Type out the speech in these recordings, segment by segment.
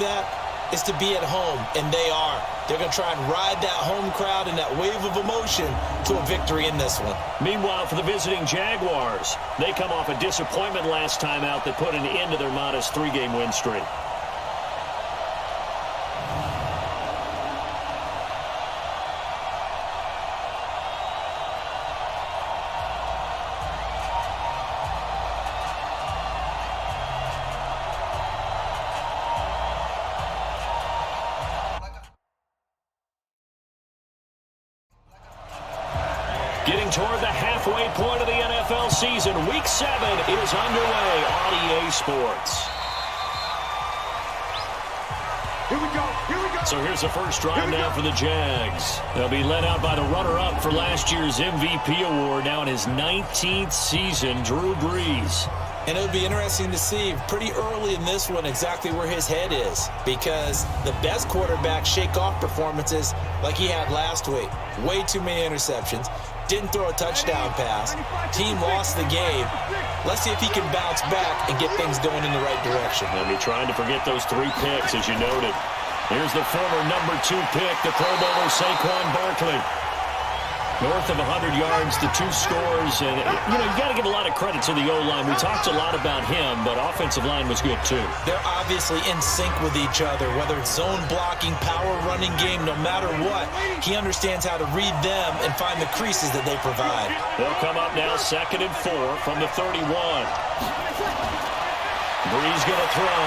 that is to be at home, and they are. They're going to try and ride that home crowd and that wave of emotion to a victory in this one. Meanwhile, for the visiting Jaguars, they come off a disappointment last time out that put an end to their modest 3-game win streak. Getting toward the halfway point of the NFL season, Week 7 is underway on EA Sports. Here we go. So here's the first drive now for the Jags. They'll be led out by the runner-up for last year's MVP award, now in his 19th season, Drew Brees. And it would be interesting to see pretty early in this one exactly where his head is, because the best quarterbacks shake off performances like he had last week. Way too many interceptions. Didn't throw a touchdown pass. Team lost the game. Let's see if he can bounce back and get things going in the right direction. They'll be trying to forget those 3 picks, as you noted. Here's the former number 2 pick, the Pro Bowler Saquon Barkley. North of 100 yards, the 2 scores. And, you got to give a lot of credit to the O-line. We talked a lot about him, but offensive line was good, too. They're obviously in sync with each other, whether it's zone blocking, power running game, no matter what. He understands how to read them and find the creases that they provide. They'll come up now 2nd and 4 from the 31. Brees going to throw.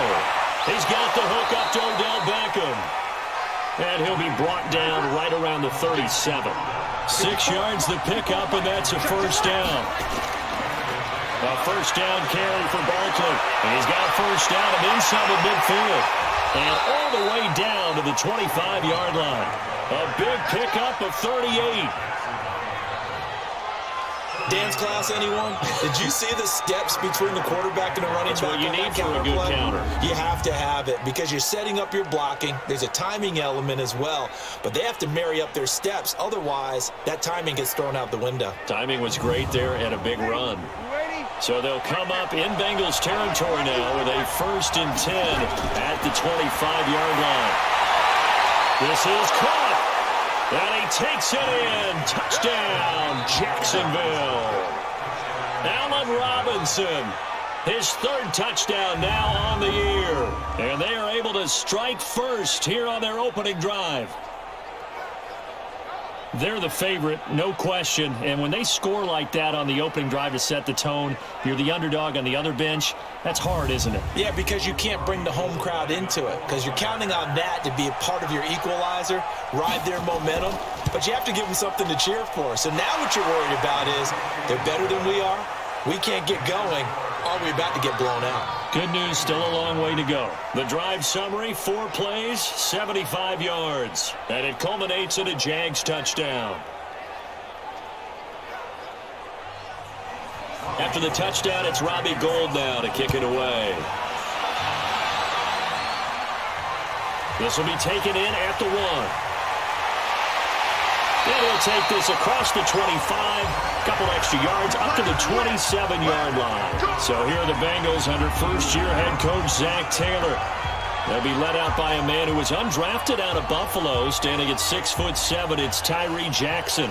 He's got the hook up to Odell Beckham. And he'll be brought down right around the 37. 6 yards the pickup, and that's a first down. A first down carry for Barkley. And he's got a first down and inside the midfield. And all the way down to the 25-yard line. A big pickup of 38. Dance class, anyone? Did you see the steps between the quarterback and the running back? That's what you need for a good counter. You have to have it because you're setting up your blocking. There's a timing element as well, but they have to marry up their steps. Otherwise, that timing gets thrown out the window. Timing was great there and a big run. So they'll come up in Bengals territory now with a 1st and 10 at the 25-yard line. This is caught. And he takes it in. Touchdown, Jacksonville. Allen Robinson, his 3rd touchdown now on the year. And they are able to strike first here on their opening drive. They're the favorite, no question. And when they score like that on the opening drive to set the tone, you're the underdog on the other bench. That's hard, isn't it? Yeah, because you can't bring the home crowd into it because you're counting on that to be a part of your equalizer, ride their momentum. But you have to give them something to cheer for. So now what you're worried about is they're better than we are. We can't get going. Are we about to get blown out? Good news, still a long way to go. The drive summary, 4 plays, 75 yards. And it culminates in a Jags touchdown. After the touchdown, it's Robbie Gould now to kick it away. This will be taken in at the 1. And he'll take this across the 25, couple extra yards, up to the 27-yard line. So here are the Bengals under first-year head coach Zach Taylor. They'll be led out by a man who was undrafted out of Buffalo, standing at 6'7". It's Tyree Jackson.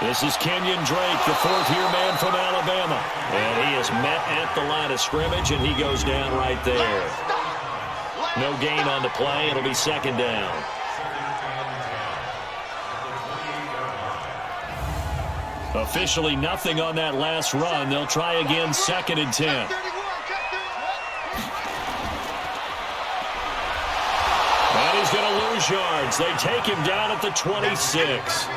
This is Kenyon Drake, the 4th-year man from Alabama. And he is met at the line of scrimmage, and he goes down right there. No gain on the play. It'll be 2nd down. Officially nothing on that last run. They'll try again 2nd and 10. And he's going to lose yards. They take him down at the 26.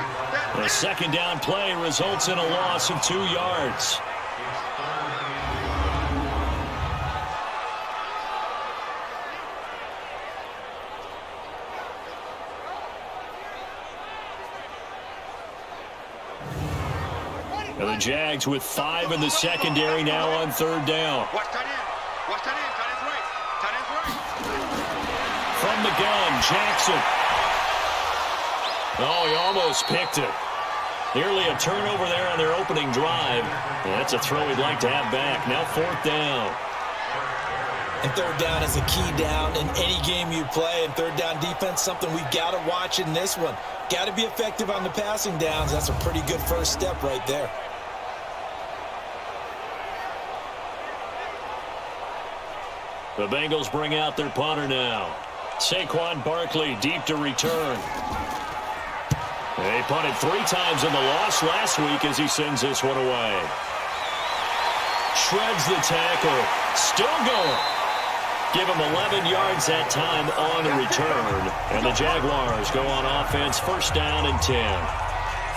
The 2nd down play results in a loss of 2 yards. And the Jags with 5 in the secondary now on 3rd down. Watch that in. Watch that in. Tight from the gun, Jackson. Oh, he almost picked it. Nearly a turnover there on their opening drive. That's a throw he'd like to have back. Now 4th down. And 3rd down is a key down in any game you play. And 3rd down defense, something we've got to watch in this one. Got to be effective on the passing downs. That's a pretty good first step right there. The Bengals bring out their punter now. Saquon Barkley deep to return. They punted 3 times in the loss last week as he sends this one away. Shreds the tackle. Still going. Give him 11 yards that time on the return. And the Jaguars go on offense, 1st down and 10.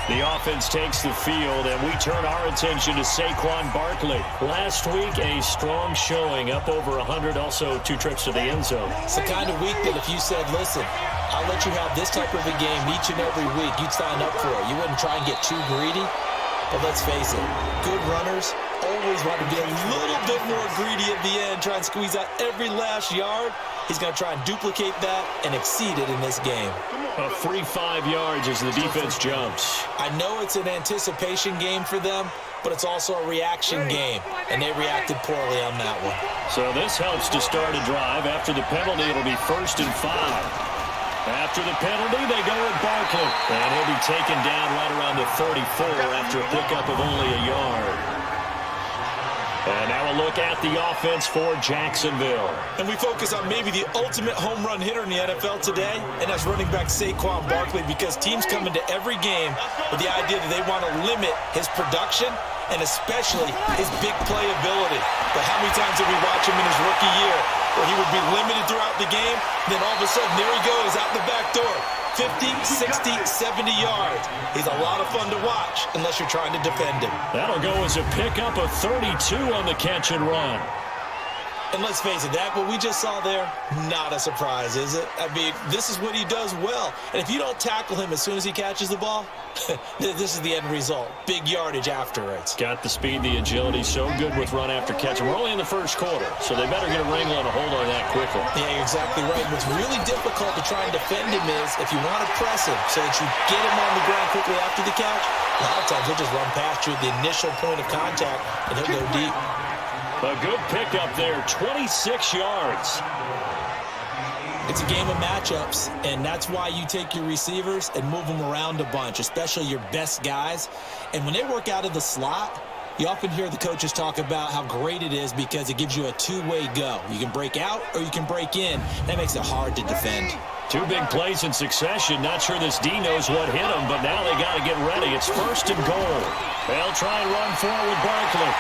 The offense takes the field, and we turn our attention to Saquon Barkley. Last week, a strong showing, up over 100, also 2 trips to the end zone. It's the kind of week that if you said, listen, I'll let you have this type of a game each and every week, you'd sign up for it. You wouldn't try and get too greedy. But let's face it, good runners always want to be a little bit more greedy at the end, try and squeeze out every last yard. He's going to try and duplicate that and exceed it in this game. A free 5 yards as the defense jumps. I know it's an anticipation game for them, but it's also a reaction game, and they reacted poorly on that one. So this helps to start a drive. After the penalty, it'll be 1st and 5. After the penalty, they go with Barkley. And he'll be taken down right around the 34 after a pickup of only a yard. And now a look at the offense for Jacksonville. And we focus on maybe the ultimate home run hitter in the NFL today, and that's running back Saquon Barkley, because teams come into every game with the idea that they want to limit his production and especially his big play ability. But how many times did we watch him in his rookie year where he would be limited throughout the game, then all of a sudden there he goes out the back door. 50, 60, 70 yards. He's a lot of fun to watch unless you're trying to defend him. That'll go as a pickup of 32 on the catch and run. And let's face it, that what we just saw there, not a surprise, is it? I mean, this is what he does well. And if you don't tackle him as soon as he catches the ball, this is the end result. Big yardage afterwards. Got the speed, the agility, so good with run after catch. We're only in the first quarter, so they better get a wrangle and a hold on that quickly. Yeah, you're exactly right. What's really difficult to try and defend him is if you want to press him so that you get him on the ground quickly after the catch, a lot of times he'll just run past you at the initial point of contact, and he'll go deep. A good pickup there, 26 yards. It's a game of matchups, and that's why you take your receivers and move them around a bunch, especially your best guys. And when they work out of the slot, you often hear the coaches talk about how great it is because it gives you a two-way go. You can break out or you can break in. That makes it hard to defend. 2 big plays in succession. Not sure this D knows what hit him, but now they got to get ready. It's 1st and goal. They'll try and run forward with Barkley.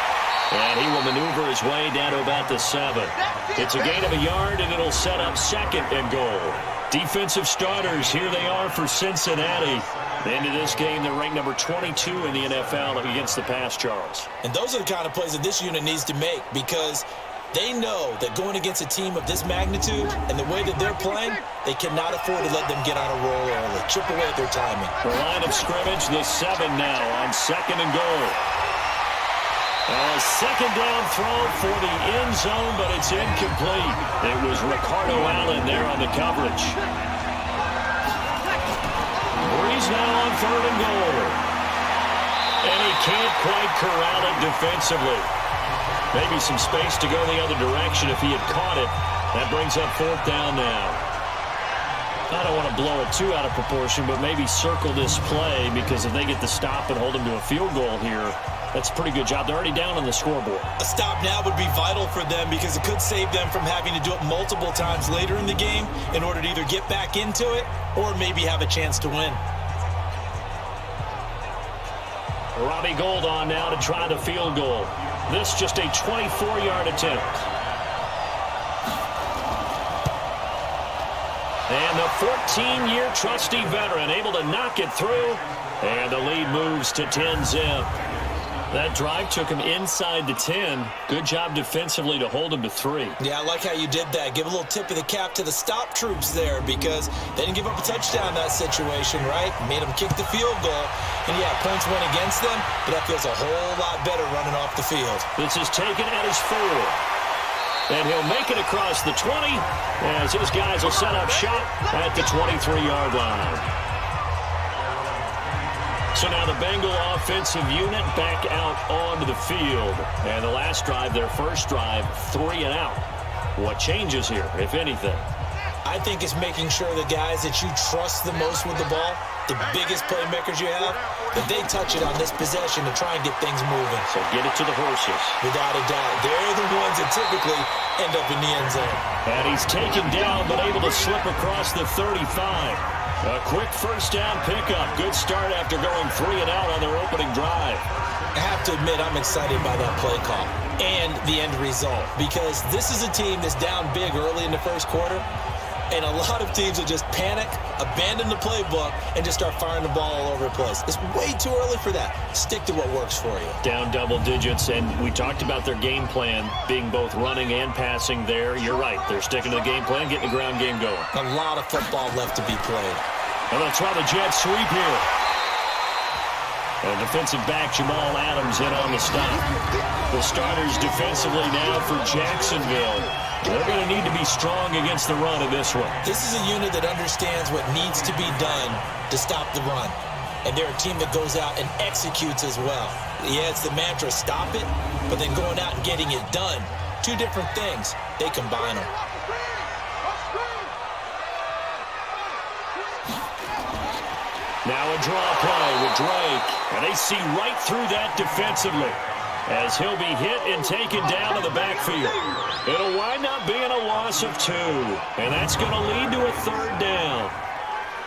And he will maneuver his way down to about the 7. It's a gain of a yard, and it'll set up 2nd and goal. Defensive starters, here they are for Cincinnati. Into this game, they're ranked number 22 in the NFL against the pass, Charles. And those are the kind of plays that this unit needs to make because they know that going against a team of this magnitude and the way that they're playing, they cannot afford to let them get on a roll early. Chip away at their timing. The line of scrimmage, the 7 now on 2nd and goal. A 2nd down throw for the end zone, but it's incomplete. It was Ricardo Allen there on the coverage. Breeze now on 3rd and goal. And he can't quite corral it defensively. Maybe some space to go the other direction if he had caught it. That brings up 4th down now. I don't want to blow it too out of proportion, but maybe circle this play because if they get the stop and hold him to a field goal here, that's a pretty good job. They're already down on the scoreboard. A stop now would be vital for them because it could save them from having to do it multiple times later in the game in order to either get back into it or maybe have a chance to win. Robbie Gould on now to try the field goal. This just a 24-yard attempt. And the 14-year trusty veteran able to knock it through. And the lead moves to 10-zip. That drive took him inside the 10. Good job defensively to hold him to 3. Yeah, I like how you did that. Give a little tip of the cap to the stop troops there because they didn't give up a touchdown in that situation, right? Made them kick the field goal. And, yeah, points went against them, but that feels a whole lot better running off the field. This is taken at his 4. And he'll make it across the 20 as his guys will set up shop at the 23-yard line. So now the Bengal offensive unit back out onto the field. And the last drive, their first drive, 3 and out. What changes here, if anything? I think it's making sure the guys that you trust the most with the ball, the biggest playmakers you have, that they touch it on this possession to try and get things moving. So get it to the horses. Without a doubt. They're the ones that typically end up in the end zone. And he's taken down, but able to slip across the 35. A quick first down pickup. Good start after going 3 and out on their opening drive. I have to admit, I'm excited by that play call and the end result, because this is a team that's down big early in the first quarter, and a lot of teams will just panic, abandon the playbook, and just start firing the ball all over the place. It's way too early for that. Stick to what works for you. Down double digits, and we talked about their game plan being both running and passing there. You're right. They're sticking to the game plan, getting the ground game going. A lot of football left to be played. And they'll try the jet sweep here. And defensive back Jamal Adams in on the stop. The starters defensively now for Jacksonville. They're going to need to be strong against the run in this one. This is a unit that understands what needs to be done to stop the run. And they're a team that goes out and executes as well. Yeah, it's the mantra, stop it, but then going out and getting it done. Two different things. They combine them. Now a draw play with Drake. And they see right through that defensively as he'll be hit and taken down in the backfield. It'll wind up being a loss of 2. And that's going to lead to a 3rd down.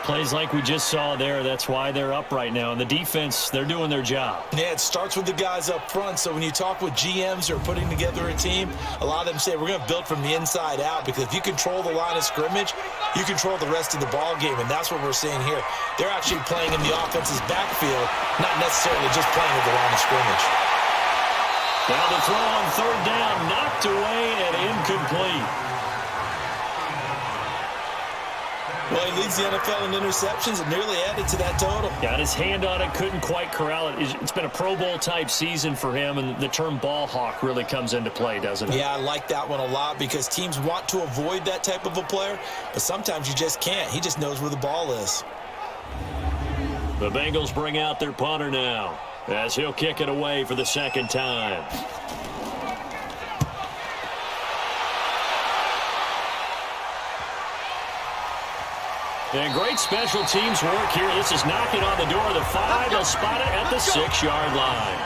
Plays like we just saw there, that's why they're up right now. And the defense, they're doing their job. Yeah, it starts with the guys up front. So when you talk with GMs who are putting together a team, a lot of them say we're going to build from the inside out, because if you control the line of scrimmage, you control the rest of the ball game, and that's what we're seeing here. They're actually playing in the offense's backfield, not necessarily just playing at the line of scrimmage. Now the throw on 3rd down, knocked away and incomplete. Well, he leads the NFL in interceptions and nearly added to that total. Got his hand on it, couldn't quite corral it. It's been a Pro Bowl-type season for him, and the term ball hawk really comes into play, doesn't it? Yeah, I like that one a lot, because teams want to avoid that type of a player, but sometimes you just can't. He just knows where the ball is. The Bengals bring out their punter now as he'll kick it away for the 2nd time. And great special teams work here. This is knocking on the door of the 5. They'll spot it at the 6-yard line.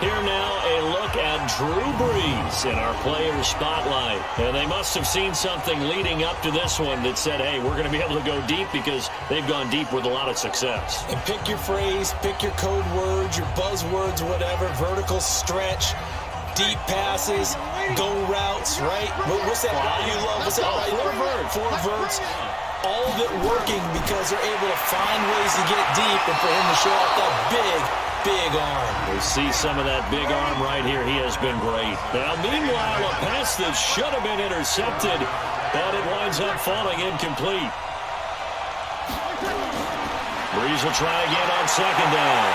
Here now a look at Drew Brees in our player spotlight. And they must have seen something leading up to this one that said, hey, we're going to be able to go deep, because they've gone deep with a lot of success. And pick your phrase, pick your code words, your buzzwords, whatever, vertical stretch, deep passes, go routes, right? What's that route you love? What's that route you love? 4 verts. All of it working because they're able to find ways to get deep, and for him to show off that big arm. We see some of that big arm right here. He has been great. Now, meanwhile, a pass that should have been intercepted, but it winds up falling incomplete. Brees will try again on 2nd down.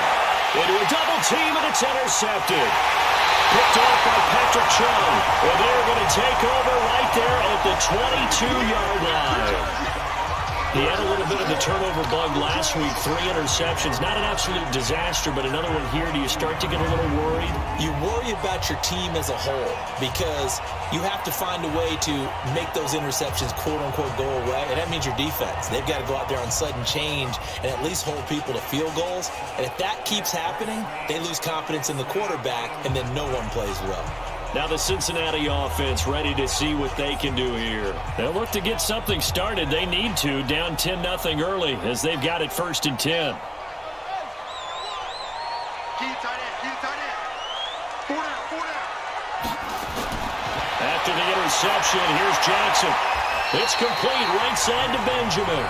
Into a double team, and it's intercepted. Picked off by Patrick Chung. And they're going to take over right there at the 22-yard line. He had a little bit of the turnover bug last week, 3 interceptions. Not an absolute disaster, but another one here. Do you start to get a little worried? You worry about your team as a whole, because you have to find a way to make those interceptions, quote-unquote, go away, and that means your defense. They've got to go out there on sudden change and at least hold people to field goals. And if that keeps happening, they lose confidence in the quarterback, and then no one plays well. Now the Cincinnati offense ready to see what they can do here. They'll look to get something started. They need to, down 10-0 early, as they've got it 1st and 10. After the interception, here's Jackson. It's complete right side to Benjamin.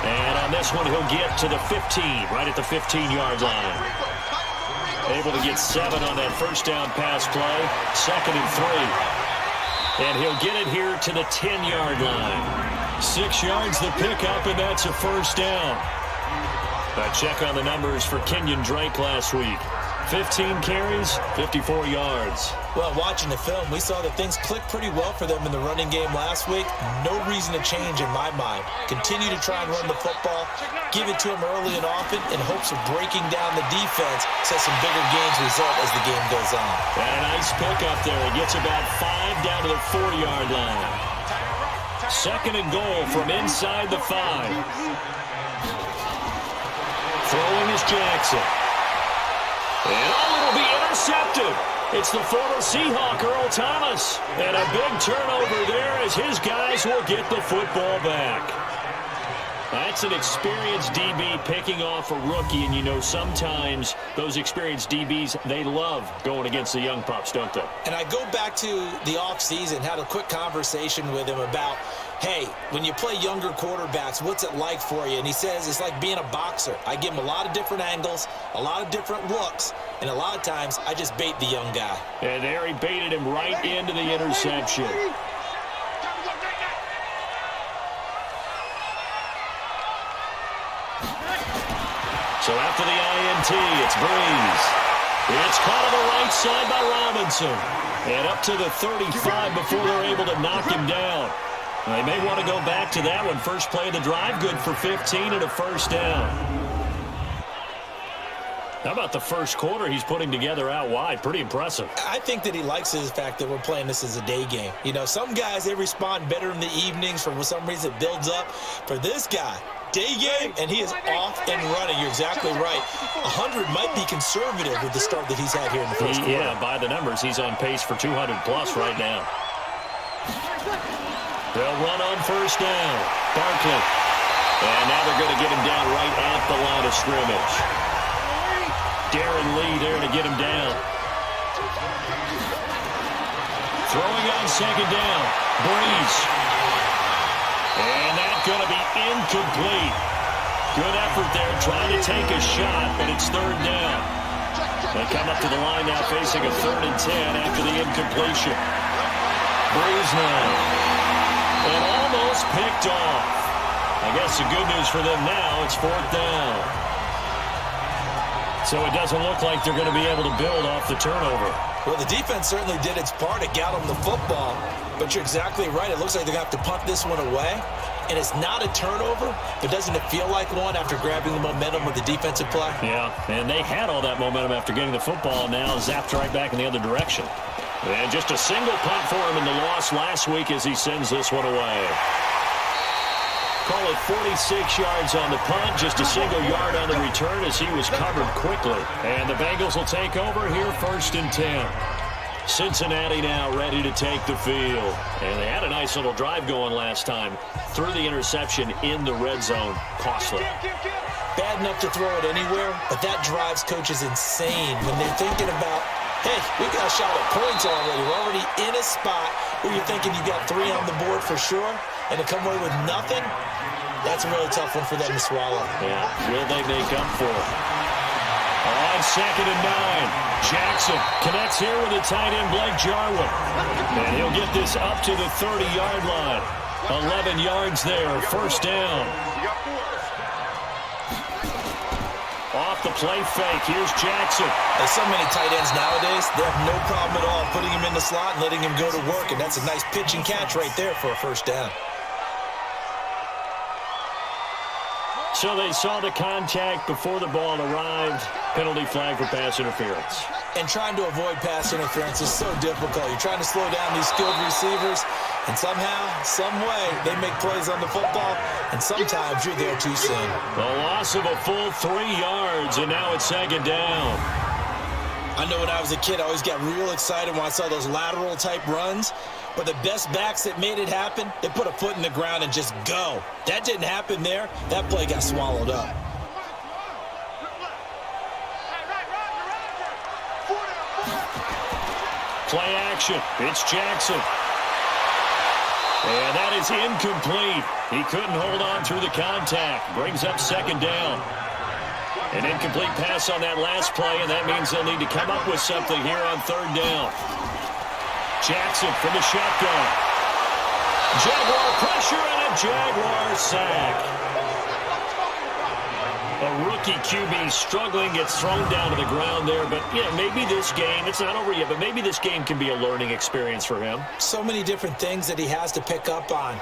And on this one, he'll get to the 15, right at the 15-yard line. Able to get 7 on that first down pass play. 2nd and 3. And he'll get it here to the 10-yard line. 6 yards the pickup, and that's a 1st down. A check on the numbers for Kenyon Drake last week. 15 carries, 54 yards. Well, watching the film, we saw that things clicked pretty well for them in the running game last week. No reason to change in my mind. Continue to try and run the football, give it to them early and often in hopes of breaking down the defense so some bigger gains result as the game goes on. And a nice pickup there. It gets about 5 down to the 4-yard line. Second and goal from inside the 5. Throwing is Jackson. And it'll be intercepted. It's the former Seahawk, Earl Thomas. And a big turnover there as his guys will get the football back. That's an experienced DB picking off a rookie, and you know sometimes those experienced DBs, they love going against the young pups, don't they? And I go back to the offseason, had a quick conversation with him about, hey, when you play younger quarterbacks, what's it like for you? And he says it's like being a boxer. I give him a lot of different angles, a lot of different looks, and a lot of times I just bait the young guy. And there he baited him right into the interception. So after the INT, it's Breeze. It's caught on the right side by Robinson. And up to the 35 before they're able to knock him down. They may want to go back to that one. First play of the drive, good for 15 and a first down. How about the first quarter he's putting together out wide? Pretty impressive. I think that he likes the fact that we're playing this as a day game. You know, some guys, they respond better in the evenings. For some reason, it builds up. For this guy, day game, and he is off and running. You're exactly right. 100 might be conservative with the start that he's had here in the first quarter. Yeah, by the numbers, he's on pace for 200-plus right now. They'll run on first down. Barkley. And now they're going to get him down right at the line of scrimmage. Darren Lee there to get him down. Throwing on second down. Breeze. And that's going to be incomplete. Good effort there trying to take a shot, but it's third down. They come up to the line now facing a 3rd and 10 after the incompletion. Breeze now. And almost picked off. I guess the good news for them now, it's 4th down. So it doesn't look like they're going to be able to build off the turnover. Well, the defense certainly did its part. It got them the football. But you're exactly right. It looks like they're going to have to punt this one away. And it's not a turnover, but doesn't it feel like one after grabbing the momentum of the defensive play? Yeah, and they had all that momentum after getting the football, now zapped right back in the other direction. And just a single punt for him in the loss last week as he sends this one away. Call it 46 yards on the punt, just a single yard on the return as he was covered quickly. And the Bengals will take over here 1st and 10. Cincinnati now ready to take the field. And they had a nice little drive going last time. Threw the interception in the red zone. Costly. Bad enough to throw it anywhere, but that drives coaches insane when they're thinking about, hey, we got a shot at points already. We're already in a spot where you're thinking you got 3 on the board for sure, and to come away with nothing, that's a really tough one for them to swallow. Yeah, will they make up for it? On 2nd and 9, Jackson connects here with the tight end, Blake Jarwin. And he'll get this up to the 30-yard line. 11 yards there, first down. Off the play fake, here's Jackson. There's so many tight ends nowadays, they have no problem at all putting him in the slot and letting him go to work, and that's a nice pitch and catch right there for a first down. So they saw the contact before the ball arrived. Penalty flag for pass interference. And trying to avoid pass interference is so difficult. You're trying to slow down these skilled receivers, and somehow, some way, they make plays on the football, and sometimes you're there too soon. A loss of a full 3 yards, and now it's 2nd down. I know when I was a kid, I always got real excited when I saw those lateral-type runs. But the best backs that made it happen, they put a foot in the ground and just go. That didn't happen there. That play got swallowed up. Play action. It's Jackson. And that is incomplete. He couldn't hold on through the contact. Brings up 2nd down. An incomplete pass on that last play, and that means they'll need to come up with something here on 3rd down. Jackson from the shotgun. Jaguar pressure and a Jaguar sack. A rookie QB struggling, gets thrown down to the ground there. But, maybe this game, it's not over yet, but maybe this game can be a learning experience for him. So many different things that he has to pick up on.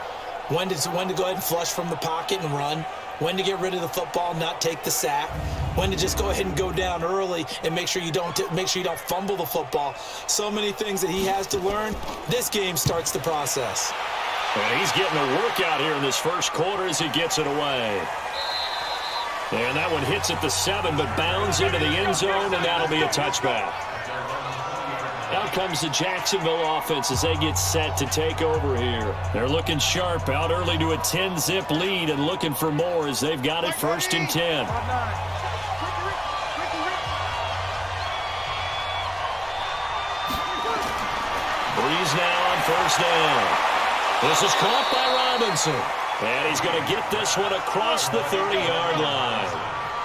When to go ahead and flush from the pocket and run. When to get rid of the football, not take the sack. When to just go ahead and go down early and make sure you don't fumble the football. So many things that he has to learn. This game starts the process. And he's getting a workout here in this first quarter as he gets it away. And that one hits at the 7, but bounds into the end zone, and that'll be a touchback. Out comes the Jacksonville offense as they get set to take over here. They're looking sharp, out early to a 10-zip lead and looking for more as they've got it 1st and 10. Breeze now on 1st down. This is caught by Robinson. And he's going to get this one across the 30-yard line.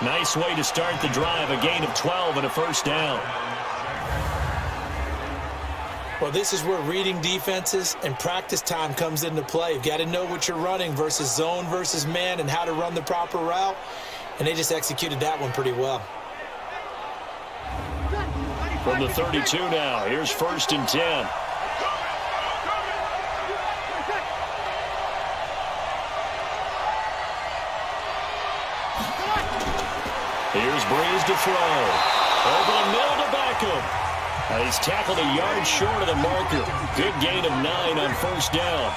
Nice way to start the drive, a gain of 12 and a 1st down. Well, this is where reading defenses and practice time comes into play. You've got to know what you're running versus zone versus man and how to run the proper route. And they just executed that one pretty well. From the 32 now, here's 1st and 10. Here's Breeze to throw. Over the middle to Beckham. He's tackled a yard short of the marker. Good gain of 9 on 1st down.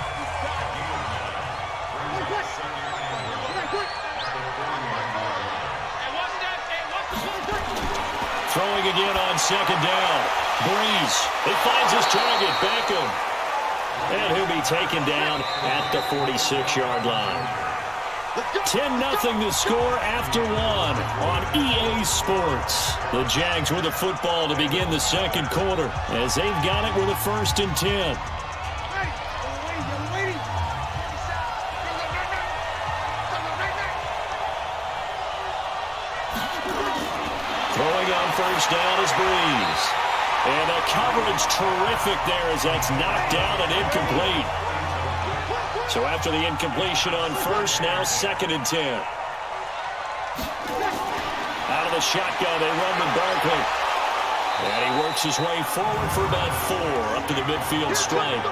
Throwing again on 2nd down. Breeze. He finds his target, Beckham. And he'll be taken down at the 46-yard line. 10-0 the score after 1 on EA Sports. The Jags with the football to begin the 2nd quarter as they've got it with a 1st and 10. Throwing on 1st down is Breeze. And the coverage terrific there as that's knocked down and incomplete. So after the incompletion on 1st, now 2nd and 10. Out of the shotgun, they run with Barkley. And he works his way forward for about 4 up to the midfield stripe.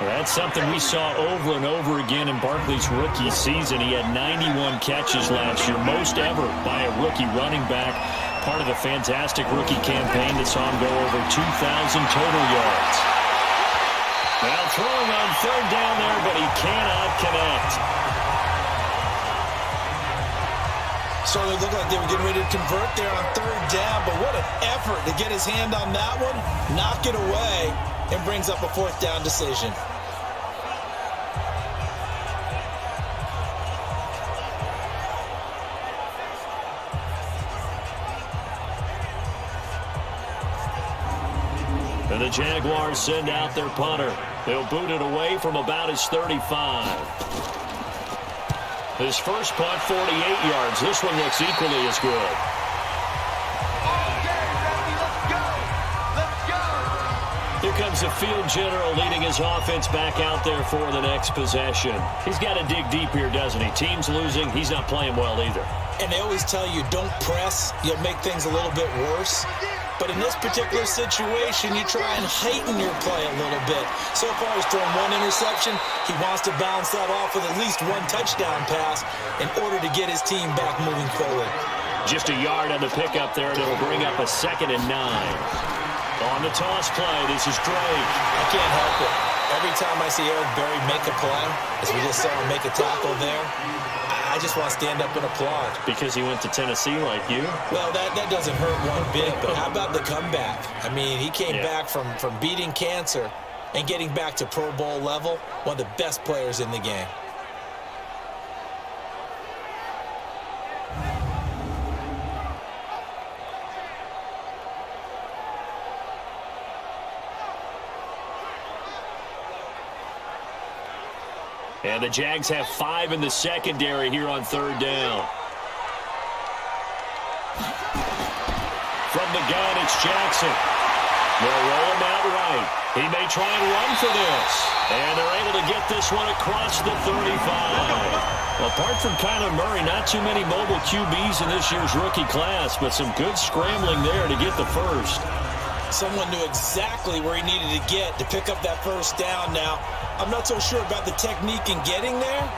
That's something we saw over and over again in Barkley's rookie season. He had 91 catches last year, most ever by a rookie running back. Part of a fantastic rookie campaign that saw him go over 2,000 total yards. Now throwing on 3rd down there, but he cannot connect. Certainly looked like they were getting ready to convert there on 3rd down, but what an effort to get his hand on that one, knock it away, and brings up a 4th down decision. And the Jaguars send out their punter. They'll boot it away from about his 35. His first punt, 48 yards. This one looks equally as good. Here comes the field general leading his offense back out there for the next possession. He's got to dig deep here, doesn't he? Team's losing. He's not playing well either. And they always tell you, don't press. You'll make things a little bit worse. But in this particular situation, you try and heighten your play a little bit. So far, he's thrown 1 interception. He wants to bounce that off with at least 1 touchdown pass in order to get his team back moving forward. Just a yard on the pickup there, and it'll bring up a 2nd and 9. On the toss play, this is Drake. I can't help it. Every time I see Eric Berry make a play, as we just saw him make a tackle there, I just want to stand up and applaud. Because he went to Tennessee like you? Well, that doesn't hurt one bit, but how about the comeback? I mean, he came back from beating cancer and getting back to Pro Bowl level, one of the best players in the game. And the Jags have 5 in the secondary here on 3rd down. From the gun, it's Jackson. They'll roll him out right. He may try and run for this. And they're able to get this one across the 35. Apart from Kyler Murray, not too many mobile QBs in this year's rookie class, but some good scrambling there to get the first. Someone knew exactly where he needed to get to pick up that first down. Now, I'm not so sure about the technique in getting there,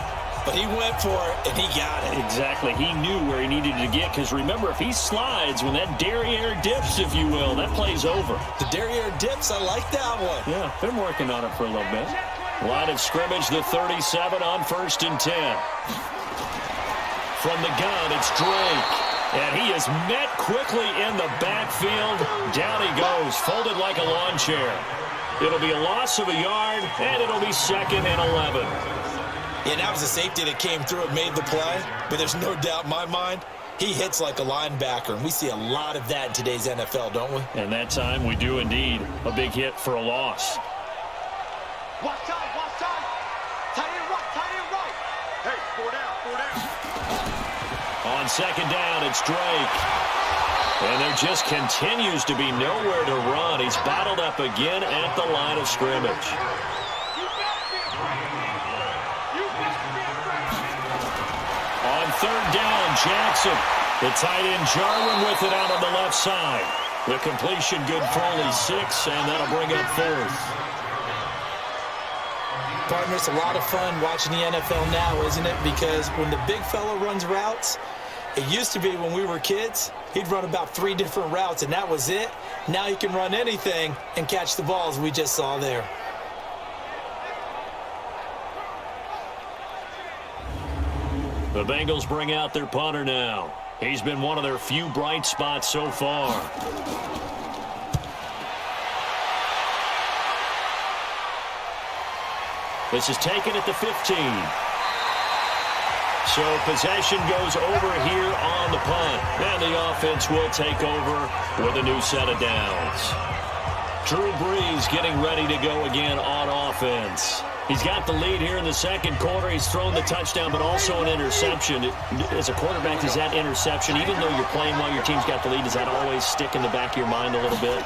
but he went for it, and he got it. Exactly. He knew where he needed to get, because remember, if he slides, when that derriere dips, if you will, that play's over. The derriere dips, I like that one. Yeah, been working on it for a little bit. Line of scrimmage, the 37 on 1st and 10. From the gun, it's Drake. And he is met quickly in the backfield. Down he goes, folded like a lawn chair. It'll be a loss of a yard, and it'll be 2nd and 11. Yeah, that was a safety that came through and made the play. But there's no doubt in my mind, he hits like a linebacker. And we see a lot of that in today's NFL, don't we? And that time we do indeed. A big hit for a loss. Watch time, watch time. Tight end right. Hey, 4 down. On 2nd down, it's Drake. And there just continues to be nowhere to run. He's bottled up again at the line of scrimmage. On 3rd down, Jackson. The tight end Jarwin with it out on the left side. The completion good for only 6, and that'll bring up 4th. Partner, it's a lot of fun watching the NFL now, isn't it? Because when the big fella runs routes, it used to be when we were kids, he'd run about 3 different routes, and that was it. Now he can run anything and catch the balls we just saw there. The Bengals bring out their punter now. He's been one of their few bright spots so far. This is taken at the 15. So possession goes over here on the punt. And the offense will take over with a new set of downs. Drew Brees getting ready to go again on offense. He's got the lead here in the 2nd quarter. He's thrown the touchdown, but also an interception. As a quarterback, is that interception, even though you're playing while your team's got the lead, does that always stick in the back of your mind a little bit?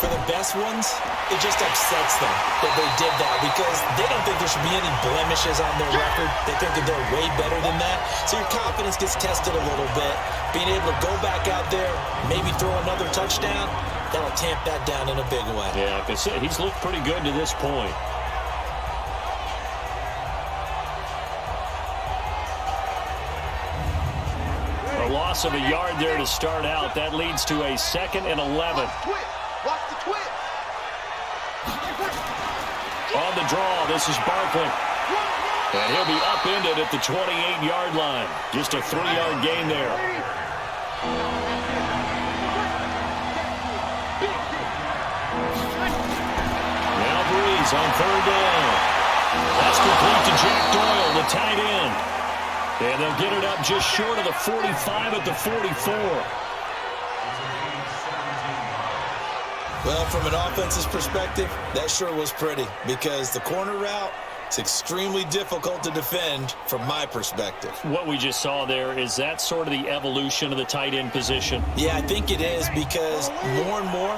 For the best ones, it just upsets them that they did that because they don't think there should be any blemishes on their record. They think that they're way better than that. So your confidence gets tested a little bit. Being able to go back out there, maybe throw another touchdown, that'll tamp that down in a big way. Yeah, because he's looked pretty good to this point. A loss of a yard there to start out. That leads to a 2nd and 11. Watch the twist. On the draw, this is Barkley. And he'll be upended at the 28-yard line. Just a 3-yard gain there. Now Brees on 3rd down. That's complete to Jack Doyle, the tight end. And they'll get it up just short of the 45 at the 44. Well, from an offense's perspective, that sure was pretty because the corner route is extremely difficult to defend from my perspective. What we just saw there, is that sort of the evolution of the tight end position? Yeah, I think it is because more and more,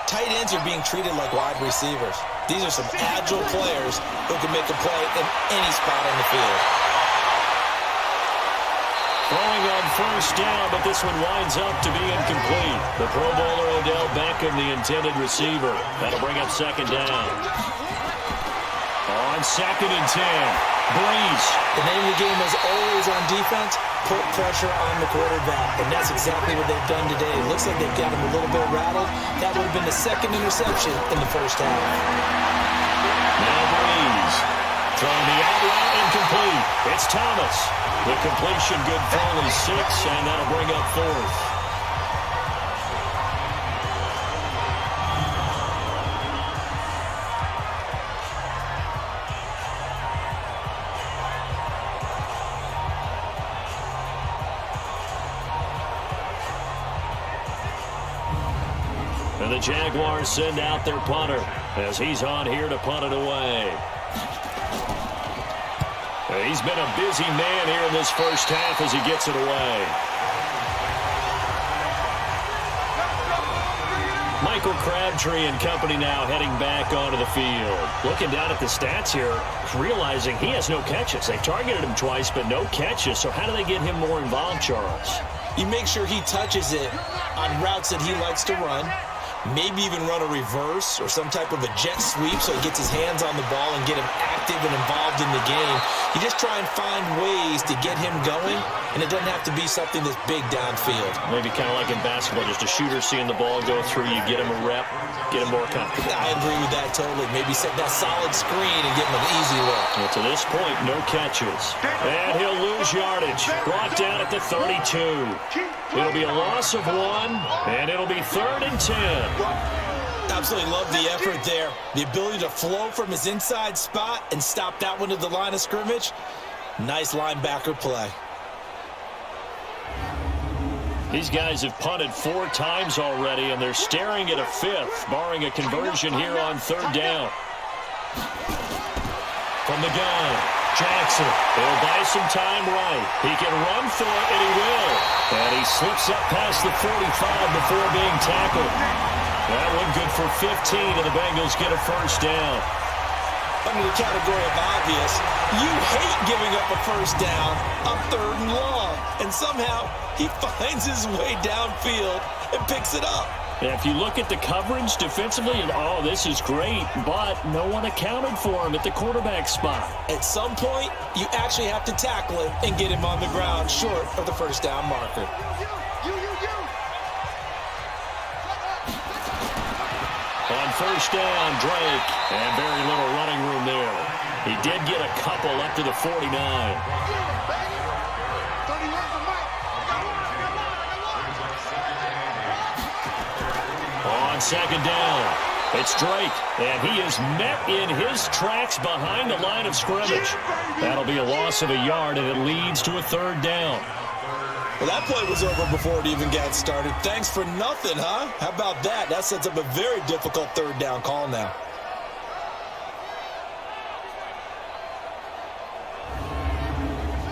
tight ends are being treated like wide receivers. These are some agile players who can make a play in any spot on the field. Throwing on 1st down, but this one winds up to be incomplete. The Pro Bowler Odell Beckham, the intended receiver. That'll bring up 2nd down. On 2nd and 10, Brees. The name of the game is always on defense, put pressure on the quarterback. And that's exactly what they've done today. It looks like they've got him a little bit rattled. That would have been the 2nd interception in the 1st half. Now Brees. Throwing the out route incomplete. It's Thomas. The completion good for only 6, and that'll bring up 4th. And the Jaguars send out their punter as he's on here to punt it away. He's been a busy man here in this 1st half as he gets it away. Mike Michael Crabtree and company now heading back onto the field. Looking down at the stats here, realizing he has no catches. They've targeted him twice, but no catches. So how do they get him more involved, Charles? You make sure he touches it on routes that he likes to run. Maybe even run a reverse or some type of a jet sweep so he gets his hands on the ball and get him active and involved in the game. You just try and find ways to get him going, and it doesn't have to be something that's big downfield. Maybe kind of like in basketball, just a shooter seeing the ball go through, you get him a rep, get him more comfortable. I agree with that totally. Maybe set that solid screen and get him an easy look. Well, to this point, no catches. And he'll lose yardage. Brought down at the 32. It'll be a loss of 1, and it'll be 3rd and 10. Absolutely love the effort there. The ability to flow from his inside spot and stop that one to the line of scrimmage. Nice linebacker play. These guys have punted 4 times already, and they're staring at a 5th, barring a conversion here on 3rd down. From the gun, Jackson. He'll buy some time right. He can run for it, and he will. And he slips up past the 45 before being tackled. That one good for 15, and the Bengals get a 1st down. Under the category of obvious, you hate giving up a 1st down on 3rd and long. And somehow, he finds his way downfield and picks it up. And if you look at the coverage defensively, and oh, this is great, but no one accounted for him at the quarterback spot. At some point, you actually have to tackle him and get him on the ground short of the 1st down marker. On 1st down, Drake, and very little running room there. He did get a couple up to the 49. On 2nd down, it's Drake, and he is met in his tracks behind the line of scrimmage. That'll be a loss of a yard, and it leads to a 3rd down. Well, that play was over before it even got started. Thanks for nothing, huh? How about that? That sets up a very difficult 3rd down call now.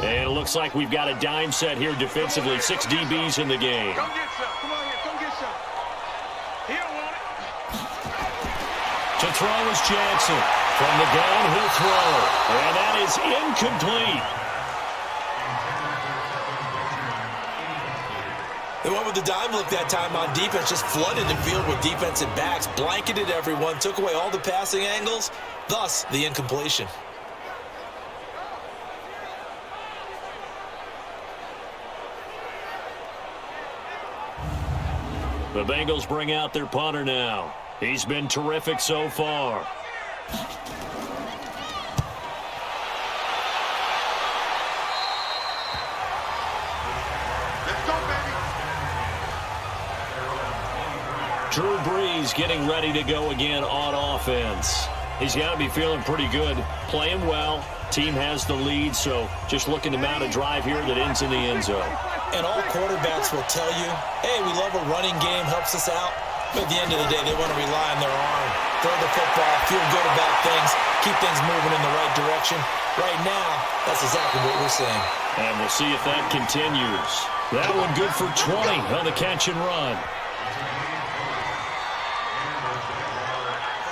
And it looks like we've got a dime set here defensively. 6 DBs in the game. Come get some. Come on here. Come get some. He don't want it. To throw is Jackson. From the gun, he'll throw. And that is incomplete. They went with the dime look that time on defense, just flooded the field with defensive backs, blanketed everyone, took away all the passing angles, thus the incompletion. The Bengals bring out their punter now. He's been terrific so far. Drew Brees getting ready to go again on offense. He's got to be feeling pretty good, playing well. Team has the lead, so just looking to mount a drive here that ends in the end zone. And all quarterbacks will tell you, hey, we love a running game, helps us out. But at the end of the day, they want to rely on their arm. Throw the football, feel good about things, keep things moving in the right direction. Right now, that's exactly what we're seeing. And we'll see if that continues. That one good for 20 on the catch and run.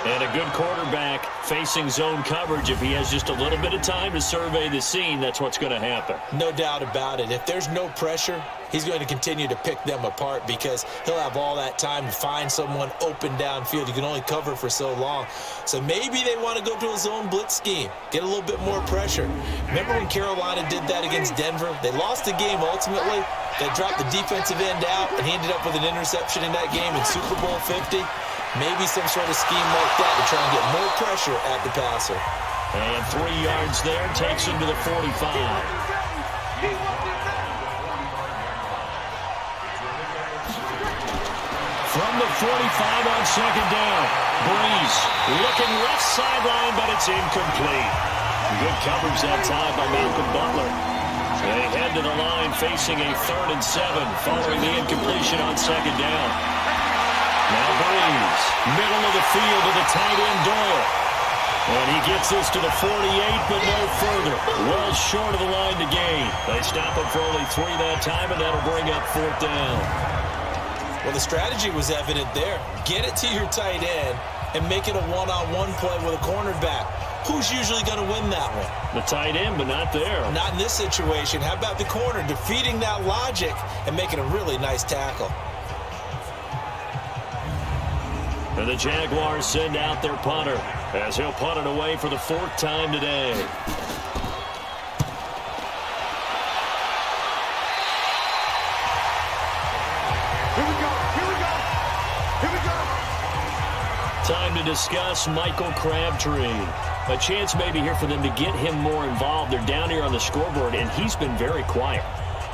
And a good quarterback facing zone coverage. If he has just a little bit of time to survey the scene, that's what's going to happen. No doubt about it. If there's no pressure, he's going to continue to pick them apart because he'll have all that time to find someone open downfield. You can only cover for so long. So maybe they want to go to a zone blitz scheme, get a little bit more pressure. Remember when Carolina did that against Denver? They lost the game ultimately. They dropped the defensive end out, and he ended up with an interception in that game in Super Bowl 50. Maybe some sort of scheme like that to try and get more pressure at the passer. And 3 yards there takes him to the 45. From the 45 on 2nd down, Brees looking left sideline, but it's incomplete. Good coverage that time by Malcolm Butler. They head to the line facing a 3rd and 7 following the incompletion on 2nd down. Now Brees, middle of the field to the tight end Doyle. And he gets this to the 48, but no further. Well short of the line to gain. They stop him for only 3 that time, and that'll bring up 4th down. Well, the strategy was evident there. Get it to your tight end and make it a one-on-one play with a cornerback. Who's usually going to win that one? The tight end, but not there. Not in this situation. How about the corner defeating that logic and making a really nice tackle? And the Jaguars send out their punter as he'll punt it away for the 4th time today. Here we go. Here we go. Here we go. Time to discuss Michael Crabtree. A chance maybe here for them to get him more involved. They're down here on the scoreboard, and he's been very quiet.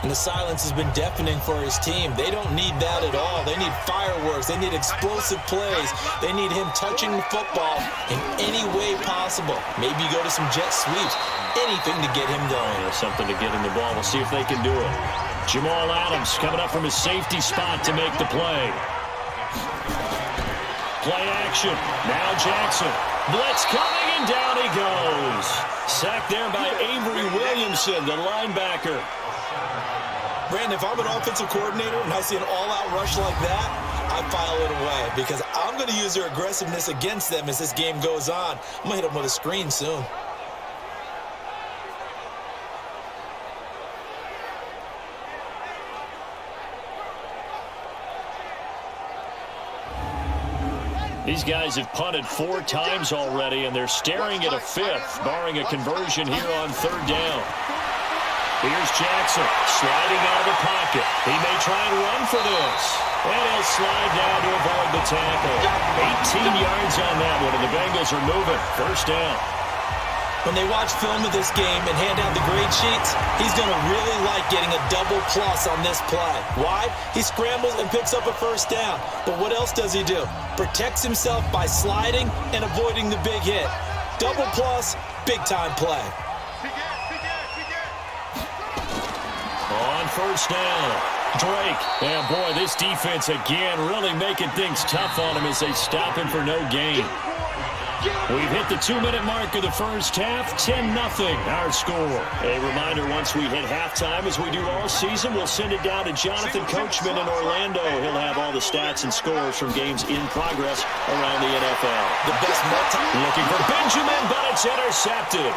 And the silence has been deafening for his team. They don't need that at all. They need fireworks. They need explosive plays. They need him touching the football in any way possible. Maybe you go to some jet sweeps. Anything to get him going. Yeah, something to get him the ball. We'll see if they can do it. Jamal Adams coming up from his safety spot to make the play. Play action. Now Jackson. Blitz coming, and down he goes. Sacked there by Avery Williamson, the linebacker. Brandon, if I'm an offensive coordinator and I see an all-out rush like that, I file it away because I'm going to use their aggressiveness against them as this game goes on. I'm going to hit them with a screen soon. These guys have punted 4 times already, and they're staring at a 5th, barring a conversion here on 3rd down. Here's Jackson, sliding out of the pocket. He may try and run for this. And he'll slide down to avoid the tackle. 18 yards on that one, and the Bengals are moving. 1st down. When they watch film of this game and hand out the grade sheets, he's going to really like getting a double plus on this play. Why? He scrambles and picks up a 1st down. But what else does he do? Protects himself by sliding and avoiding the big hit. Double plus, big-time play. On 1st down, Drake. And boy, this defense again really making things tough on him as they stop him for no gain. We've hit the 2-minute mark of the 1st half, 10-0 our score. A reminder, once we hit halftime, as we do all season, we'll send it down to Jonathan Coachman in Orlando. He'll have all the stats and scores from games in progress around the NFL. The best looking for Benjamin, but it's intercepted.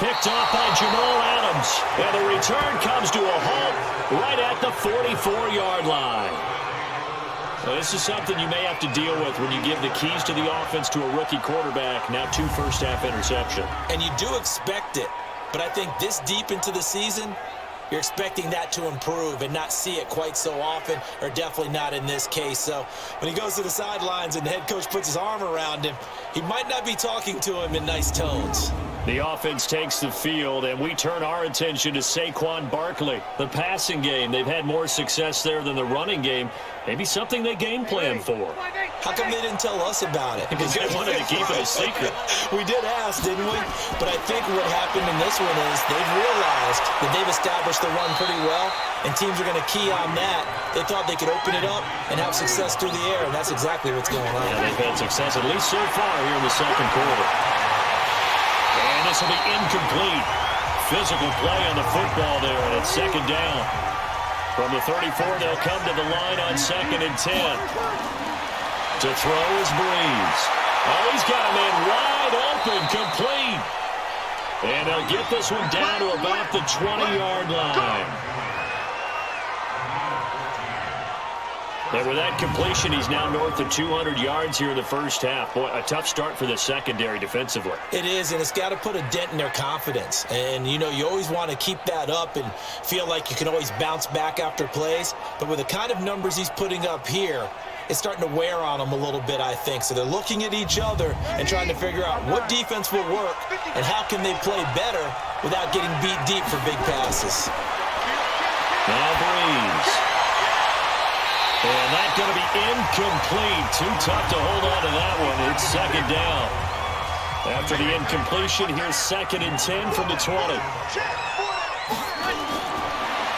Picked off by Jamal Adams. And the return comes to a halt right at the 44-yard line. Well, this is something you may have to deal with when you give the keys to the offense to a rookie quarterback. Now 2 first-half interceptions. And you do expect it. But I think this deep into the season, you're expecting that to improve and not see it quite so often, or definitely not in this case. So when he goes to the sidelines and the head coach puts his arm around him, he might not be talking to him in nice tones. The offense takes the field, and we turn our attention to Saquon Barkley. The passing game, they've had more success there than the running game. Maybe something they game plan for. How come they didn't tell us about it? Because they wanted to keep it a secret. We did ask, didn't we? But I think what happened in this one is they've realized that they've established the run pretty well, and teams are going to key on that. They thought they could open it up and have success through the air, and that's exactly what's going on. Yeah, they've had success, at least so far here in the 2nd quarter. And this will be incomplete. Physical play on the football there, and it's 2nd down. From the 34, they'll come to the line on 2nd and 10. To throw is Breeze. Oh, he's got a man wide open, complete. And they'll get this one down to about the 20-yard line. And with that completion, he's now north of 200 yards here in the 1st half. Boy, a tough start for the secondary defensively. It is, and it's got to put a dent in their confidence. And, you know, you always want to keep that up and feel like you can always bounce back after plays. But with the kind of numbers he's putting up here, it's starting to wear on them a little bit, I think. So they're looking at each other and trying to figure out what defense will work and how can they play better without getting beat deep for big passes. Now Breeze. And that's going to be incomplete. Too tough to hold on to that one. It's 2nd down. After the incompletion, here's 2nd and 10 from the 20.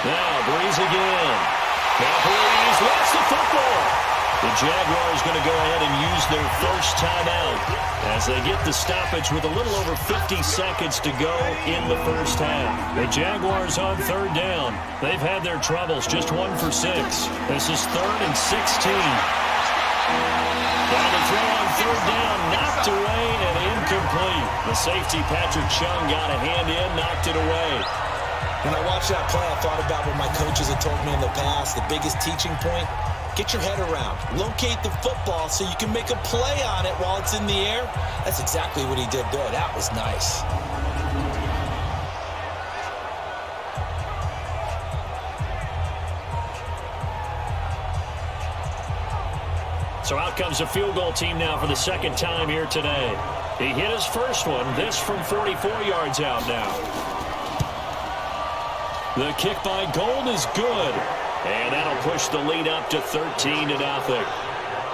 Now Breeze again. Now Breeze lost the football. The Jaguars going to go ahead and use their first timeout as they get the stoppage with a little over 50 seconds to go in the first half. The Jaguars on third down. They've had their troubles, just 1 for 6. This is 3rd and 16. Down to throw on third down, knocked away and incomplete. The safety, Patrick Chung, got a hand in, knocked it away. When I watched that play, I thought about what my coaches had told me in the past. The biggest teaching point, get your head around. Locate the football so you can make a play on it while it's in the air. That's exactly what he did there. That was nice. So out comes a field goal team now for the second time here today. He hit his first one, this from 44 yards out now. The kick by Gold is good. And that'll push the lead up to 13-0.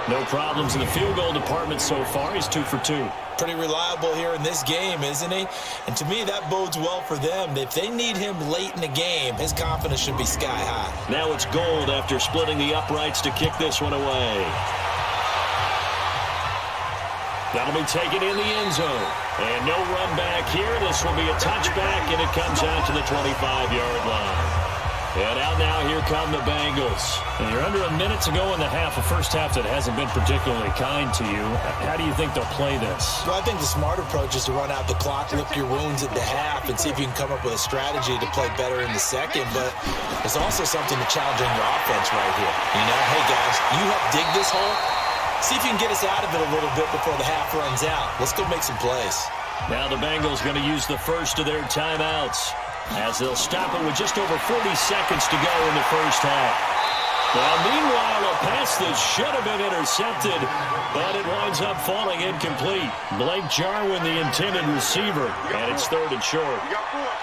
No problems in the field goal department so far. He's 2 for 2. Pretty reliable here in this game, isn't he? And to me, that bodes well for them. If they need him late in the game, his confidence should be sky high. Now it's Gold after splitting the uprights to kick this one away. That'll be taken in the end zone. And no run back here. This will be a touchback, and it comes out to the 25-yard line. And out now, here come the Bengals. And you're under a minute to go in the half, a first half that hasn't been particularly kind to you. How do you think they'll play this? Well, I think the smart approach is to run out the clock, lick your wounds at the half, and see if you can come up with a strategy to play better in the second. But there's also something to challenging your offense right here. You know, hey, guys, you help dig this hole. See if you can get us out of it a little bit before the half runs out. Let's go make some plays. Now the Bengals going to use the first of their timeouts as they'll stop it with just over 40 seconds to go in the first half. Well, meanwhile, a pass that should have been intercepted, but it winds up falling incomplete. Blake Jarwin, the intended receiver, and it's 3rd and short.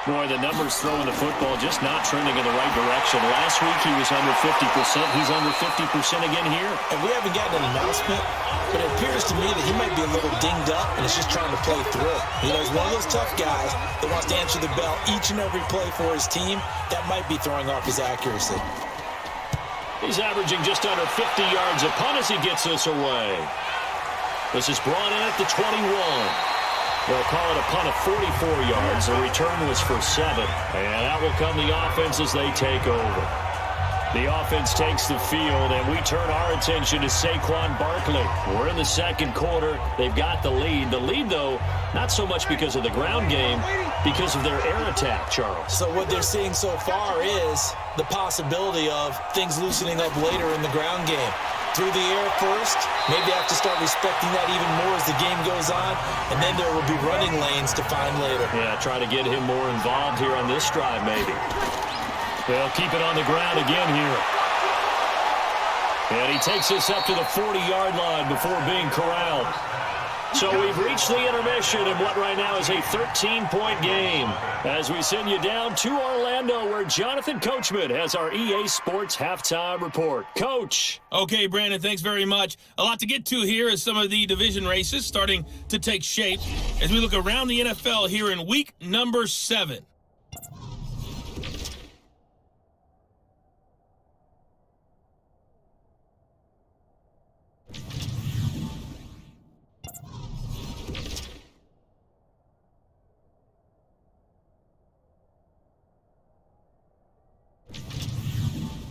Boy, the numbers throwing the football just not trending in the right direction. Last week he was under 50%. He's under 50% again here. And we haven't gotten an announcement, but it appears to me that he might be a little dinged up and is just trying to play through. You know, he's one of those tough guys that wants to answer the bell each and every play for his team. That might be throwing off his accuracy. He's averaging just under 50 yards a punt as he gets this away. This is brought in at the 21. They'll call it a punt of 44 yards. The return was for 7. And out will come the offense as they take over. The offense takes the field, and we turn our attention to Saquon Barkley. We're in the second quarter. They've got the lead. The lead, though, not so much because of the ground game, because of their air attack, Charles. So what they're seeing so far is the possibility of things loosening up later in the ground game. Through the air first, maybe have to start respecting that even more as the game goes on, and then there will be running lanes to find later. Yeah, try to get him more involved here on this drive, maybe. They'll keep it on the ground again here. And he takes this up to the 40-yard line before being corralled. So we've reached the intermission in what right now is a 13-point game as we send you down to Orlando where Jonathan Coachman has our EA Sports Halftime Report. Coach. Okay, Brandon, thanks very much. A lot to get to here as some of the division races starting to take shape as we look around the NFL here in week number 7.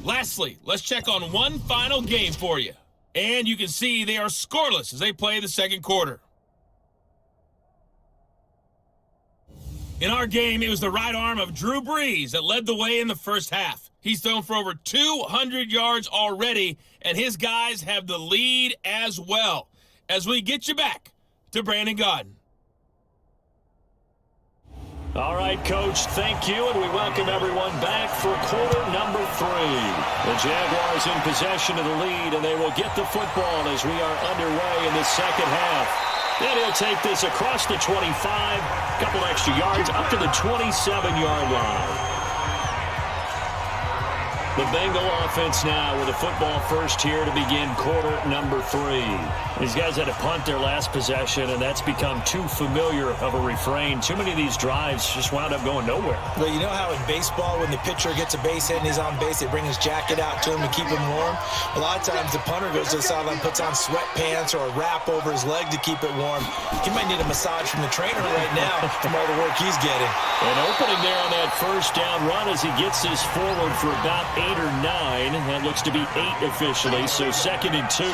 Lastly, let's check on one final game for you. And you can see they are scoreless as they play the second quarter. In our game, it was the right arm of Drew Brees that led the way in the first half. He's thrown for over 200 yards already, and his guys have the lead as well. As we get you back to Brandon Gaudin. All right, Coach, thank you, and we welcome everyone back for quarter number 3. The Jaguars in possession of the lead, and they will get the football as we are underway in the second half. Then he'll take this across the 25, a couple extra yards, up to the 27-yard line. The Bengal offense now with a football first here to begin quarter number 3. These guys had to punt their last possession, and that's become too familiar of a refrain. Too many of these drives just wound up going nowhere. Well, you know how in baseball, when the pitcher gets a base hit and he's on base, they bring his jacket out to him to keep him warm? A lot of times the punter goes to the sideline, puts on sweatpants or a wrap over his leg to keep it warm. He might need a massage from the trainer right now from all the work he's getting. An opening there on that first down run as he gets this forward for about 8 or 9. That looks to be 8 officially, so 2nd and 2.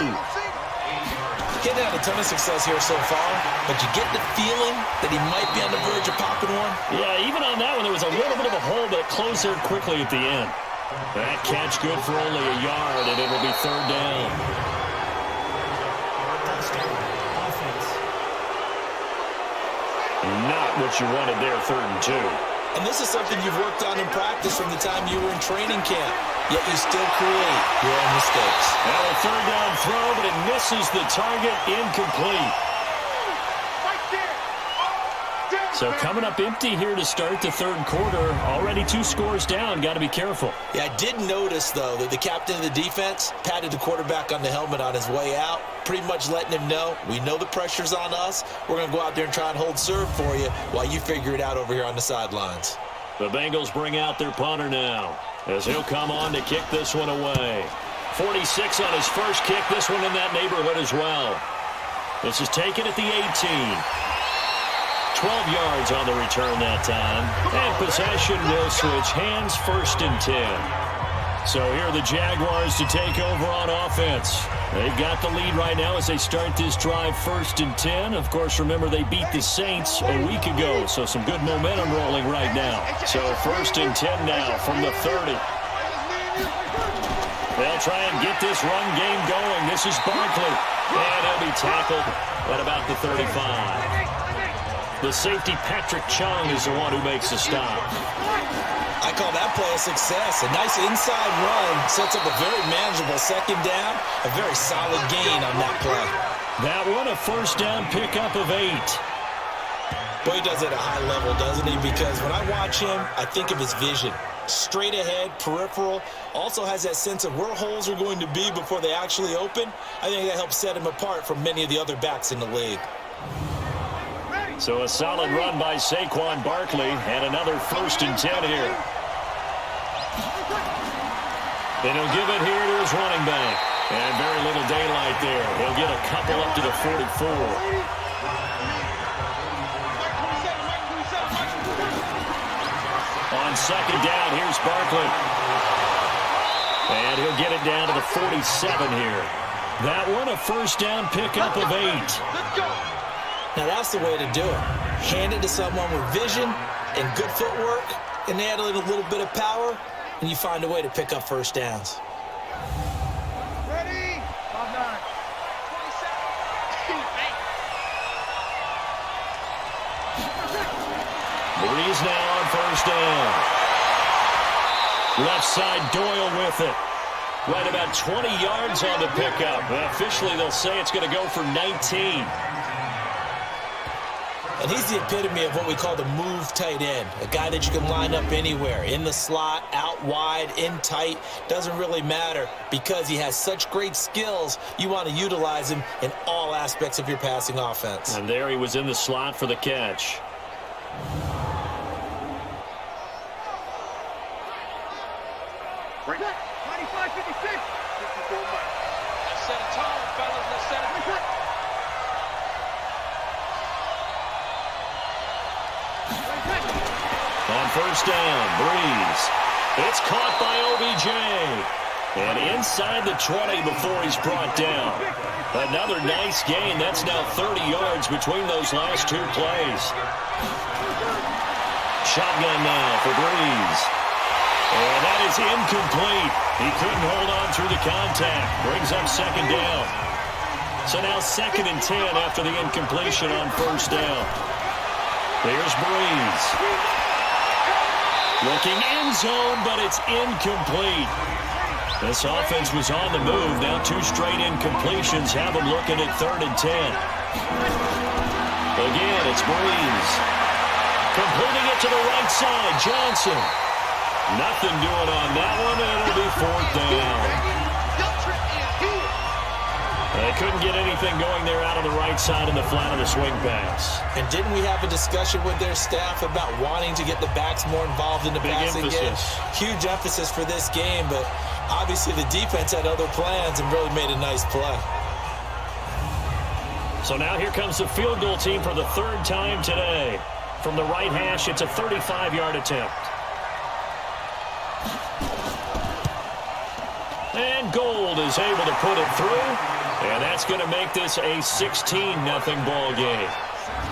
Getting had a ton of success here so far, but you get the feeling that he might be on the verge of popping one? Yeah, even on that one, there was a little bit of a hole, but it closed there quickly at the end. That catch good for only a yard, and it'll be 3rd down. Not what you wanted there, 3rd and 2. And this is something you've worked on in practice from the time you were in training camp, yet you still create your own mistakes. Now a 3rd down throw, but it misses the target, incomplete. So coming up empty here to start the 3rd quarter. Already 2 scores down. Got to be careful. Yeah, I did notice, though, that the captain of the defense patted the quarterback on the helmet on his way out, pretty much letting him know, we know the pressure's on us. We're going to go out there and try and hold serve for you while you figure it out over here on the sidelines. The Bengals bring out their punter now as he'll come on to kick this one away. 46 on his first kick. This one in that neighborhood as well. This is taken at the 18. 12 yards on the return that time. And possession will switch hands, 1st and 10. So here are the Jaguars to take over on offense. They've got the lead right now as they start this drive, 1st and 10. Of course, remember they beat the Saints a week ago, so some good momentum rolling right now. So 1st and 10 now from the 30. They'll try and get this run game going. This is Barkley. And he'll be tackled at about the 35. The safety, Patrick Chung, is the one who makes the stop. I call that play a success. A nice inside run sets up a very manageable 2nd down. A very solid gain on that play. That one, a 1st down pickup of 8. Boy, he does it at a high level, doesn't he? Because when I watch him, I think of his vision. Straight ahead, peripheral. Also has that sense of where holes are going to be before they actually open. I think that helps set him apart from many of the other backs in the league. So a solid run by Saquon Barkley and another 1st and 10 here. And he'll give it here to his running back. And very little daylight there. He'll get a couple up to the 44. On 2nd down, here's Barkley. And he'll get it down to the 47 here. That one, a 1st down pickup of 8. Now that's the way to do it. Hand it to someone with vision and good footwork, and add in a little bit of power, and you find a way to pick up 1st downs. Ready? 5-9. 27. Breeze now on 1st down. Left side, Doyle with it. Right about 20 yards on the pickup. Officially, they'll say it's going to go for 19. And he's the epitome of what we call the move tight end, a guy that you can line up anywhere, in the slot, out wide, in tight, doesn't really matter because he has such great skills. You want to utilize him in all aspects of your passing offense. And there he was in the slot for the catch. Bring it. 95, 56. 54 much. Let's set a tone, fellas. Let's set a tone. On 1st down, Breeze. It's caught by OBJ. And inside the 20 before he's brought down. Another nice gain. That's now 30 yards between those last 2 plays. Shotgun now for Breeze. And that is incomplete. He couldn't hold on through the contact. Brings up 2nd down. So now 2nd and 10 after the incompletion on 1st down. There's Breeze. Looking end zone, but it's incomplete. This offense was on the move. Now 2 straight incompletions have them looking at 3rd and 10. Again, it's Breeze. Completing it to the right side, Johnson. Nothing doing on that one, and it'll be 4th down. They couldn't get anything going there out on the right side in the flat of the swing pass. And didn't we have a discussion with their staff about wanting to get the backs more involved in the passing game? Huge emphasis for this game, but obviously the defense had other plans and really made a nice play. So now here comes the field goal team for the 3rd time today. From the right hash, it's a 35-yard attempt. And Gold is able to put it through. And that's going to make this a 16-0 ball game.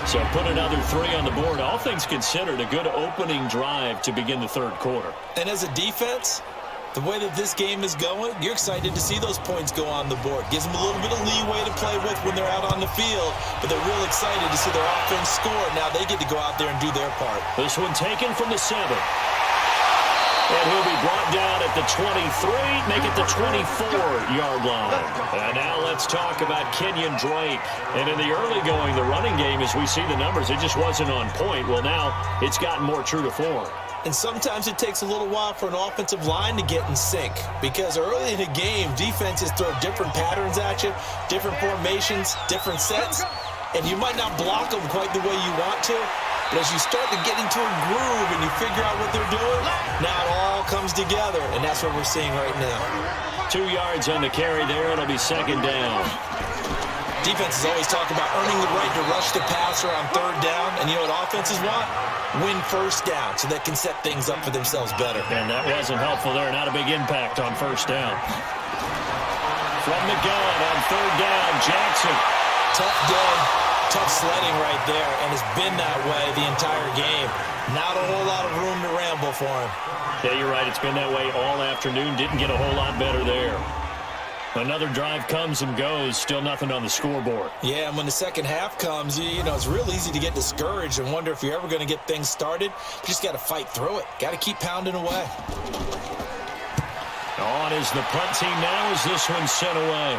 So put another 3 on the board. All things considered, a good opening drive to begin the 3rd quarter. And as a defense, the way that this game is going, you're excited to see those points go on the board. Gives them a little bit of leeway to play with when they're out on the field, but they're real excited to see their offense score. Now they get to go out there and do their part. This one taken from the 7. And he'll be brought down at the 23, make it the 24-yard line. And now let's talk about Kenyon Drake. And in the early going, the running game, as we see the numbers, it just wasn't on point. Well, now it's gotten more true to form. And sometimes it takes a little while for an offensive line to get in sync, because early in the game, defenses throw different patterns at you, different formations, different sets, and you might not block them quite the way you want to. But as you start to get into a groove and you figure out what they're doing, now it all comes together, and that's what we're seeing right now. 2 yards on the carry there. It'll be 2nd down. Defenses always talk about earning the right to rush the passer on 3rd down, and you know what offenses want? Win 1st down so they can set things up for themselves better. And that wasn't helpful there. Not a big impact on 1st down. From the gun on 3rd down, Jackson. Tough day. Tough sledding right there, and it's been that way the entire game. Not a whole lot of room to ramble for him. Yeah, you're right. It's been that way all afternoon. Didn't get a whole lot better there. Another drive comes and goes. Still nothing on the scoreboard. Yeah, and when the second half comes, you know, it's real easy to get discouraged and wonder if you're ever going to get things started. You just got to fight through it. Got to keep pounding away. On is the punt team now as this one's sent away.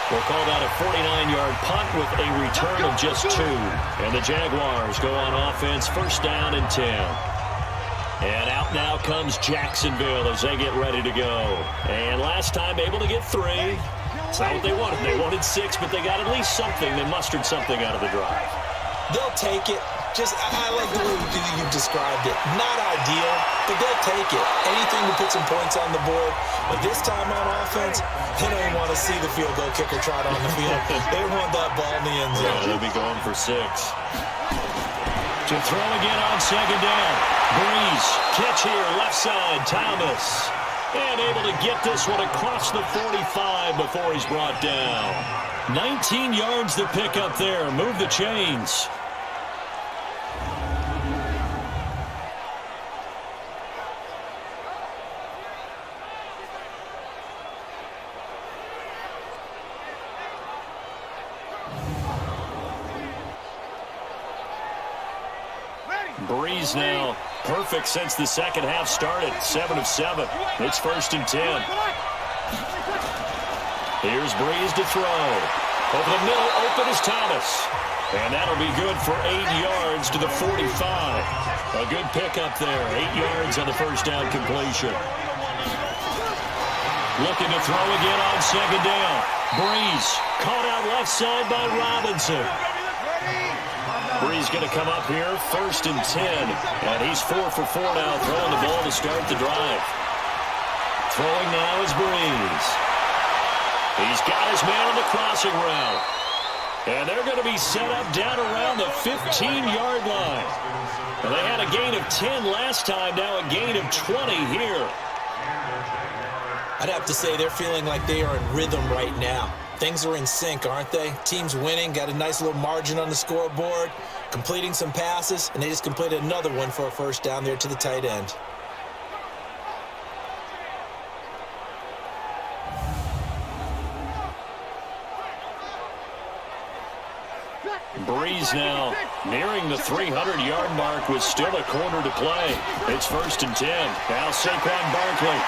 We'll call that a 49-yard punt with a return of just 2. And the Jaguars go on offense, 1st down and 10. And out now comes Jacksonville as they get ready to go. And last time able to get 3. It's not what they wanted. They wanted 6, but they got at least something. They mustered something out of the drive. They'll take it. I like the way you described it. Not ideal, but they'll take it. Anything to put some points on the board. But this time on offense, they don't want to see the field goal kicker trot on the field. They want that ball in the end zone. Yeah, they'll be going for 6. To throw again on 2nd down. Breeze, catch here, left side, Thomas. And able to get this one across the 45 before he's brought down. 19 yards to pick up there. Move the chains. Breeze now perfect since the second half started. 7 of 7. It's 1st and 10. Here's Breeze to throw. Over the middle, open is Thomas. And that'll be good for 8 yards to the 45. A good pickup there. 8 yards on the 1st down completion. Looking to throw again on 2nd down. Breeze caught out left side by Robinson. Breeze going to come up here, 1st and 10. And he's 4 for 4 now, throwing the ball to start the drive. Throwing now is Breeze. He's got his man on the crossing route. And they're going to be set up down around the 15-yard line. And they had a gain of 10 last time, now a gain of 20 here. I'd have to say they're feeling like they are in rhythm right now. Things are in sync, aren't they? Team's winning, got a nice little margin on the scoreboard, completing some passes, and they just completed another one for a 1st down there to the tight end. Breeze now nearing the 300-yard mark with still a quarter to play. It's 1st and 10. Now Saquon Barkley.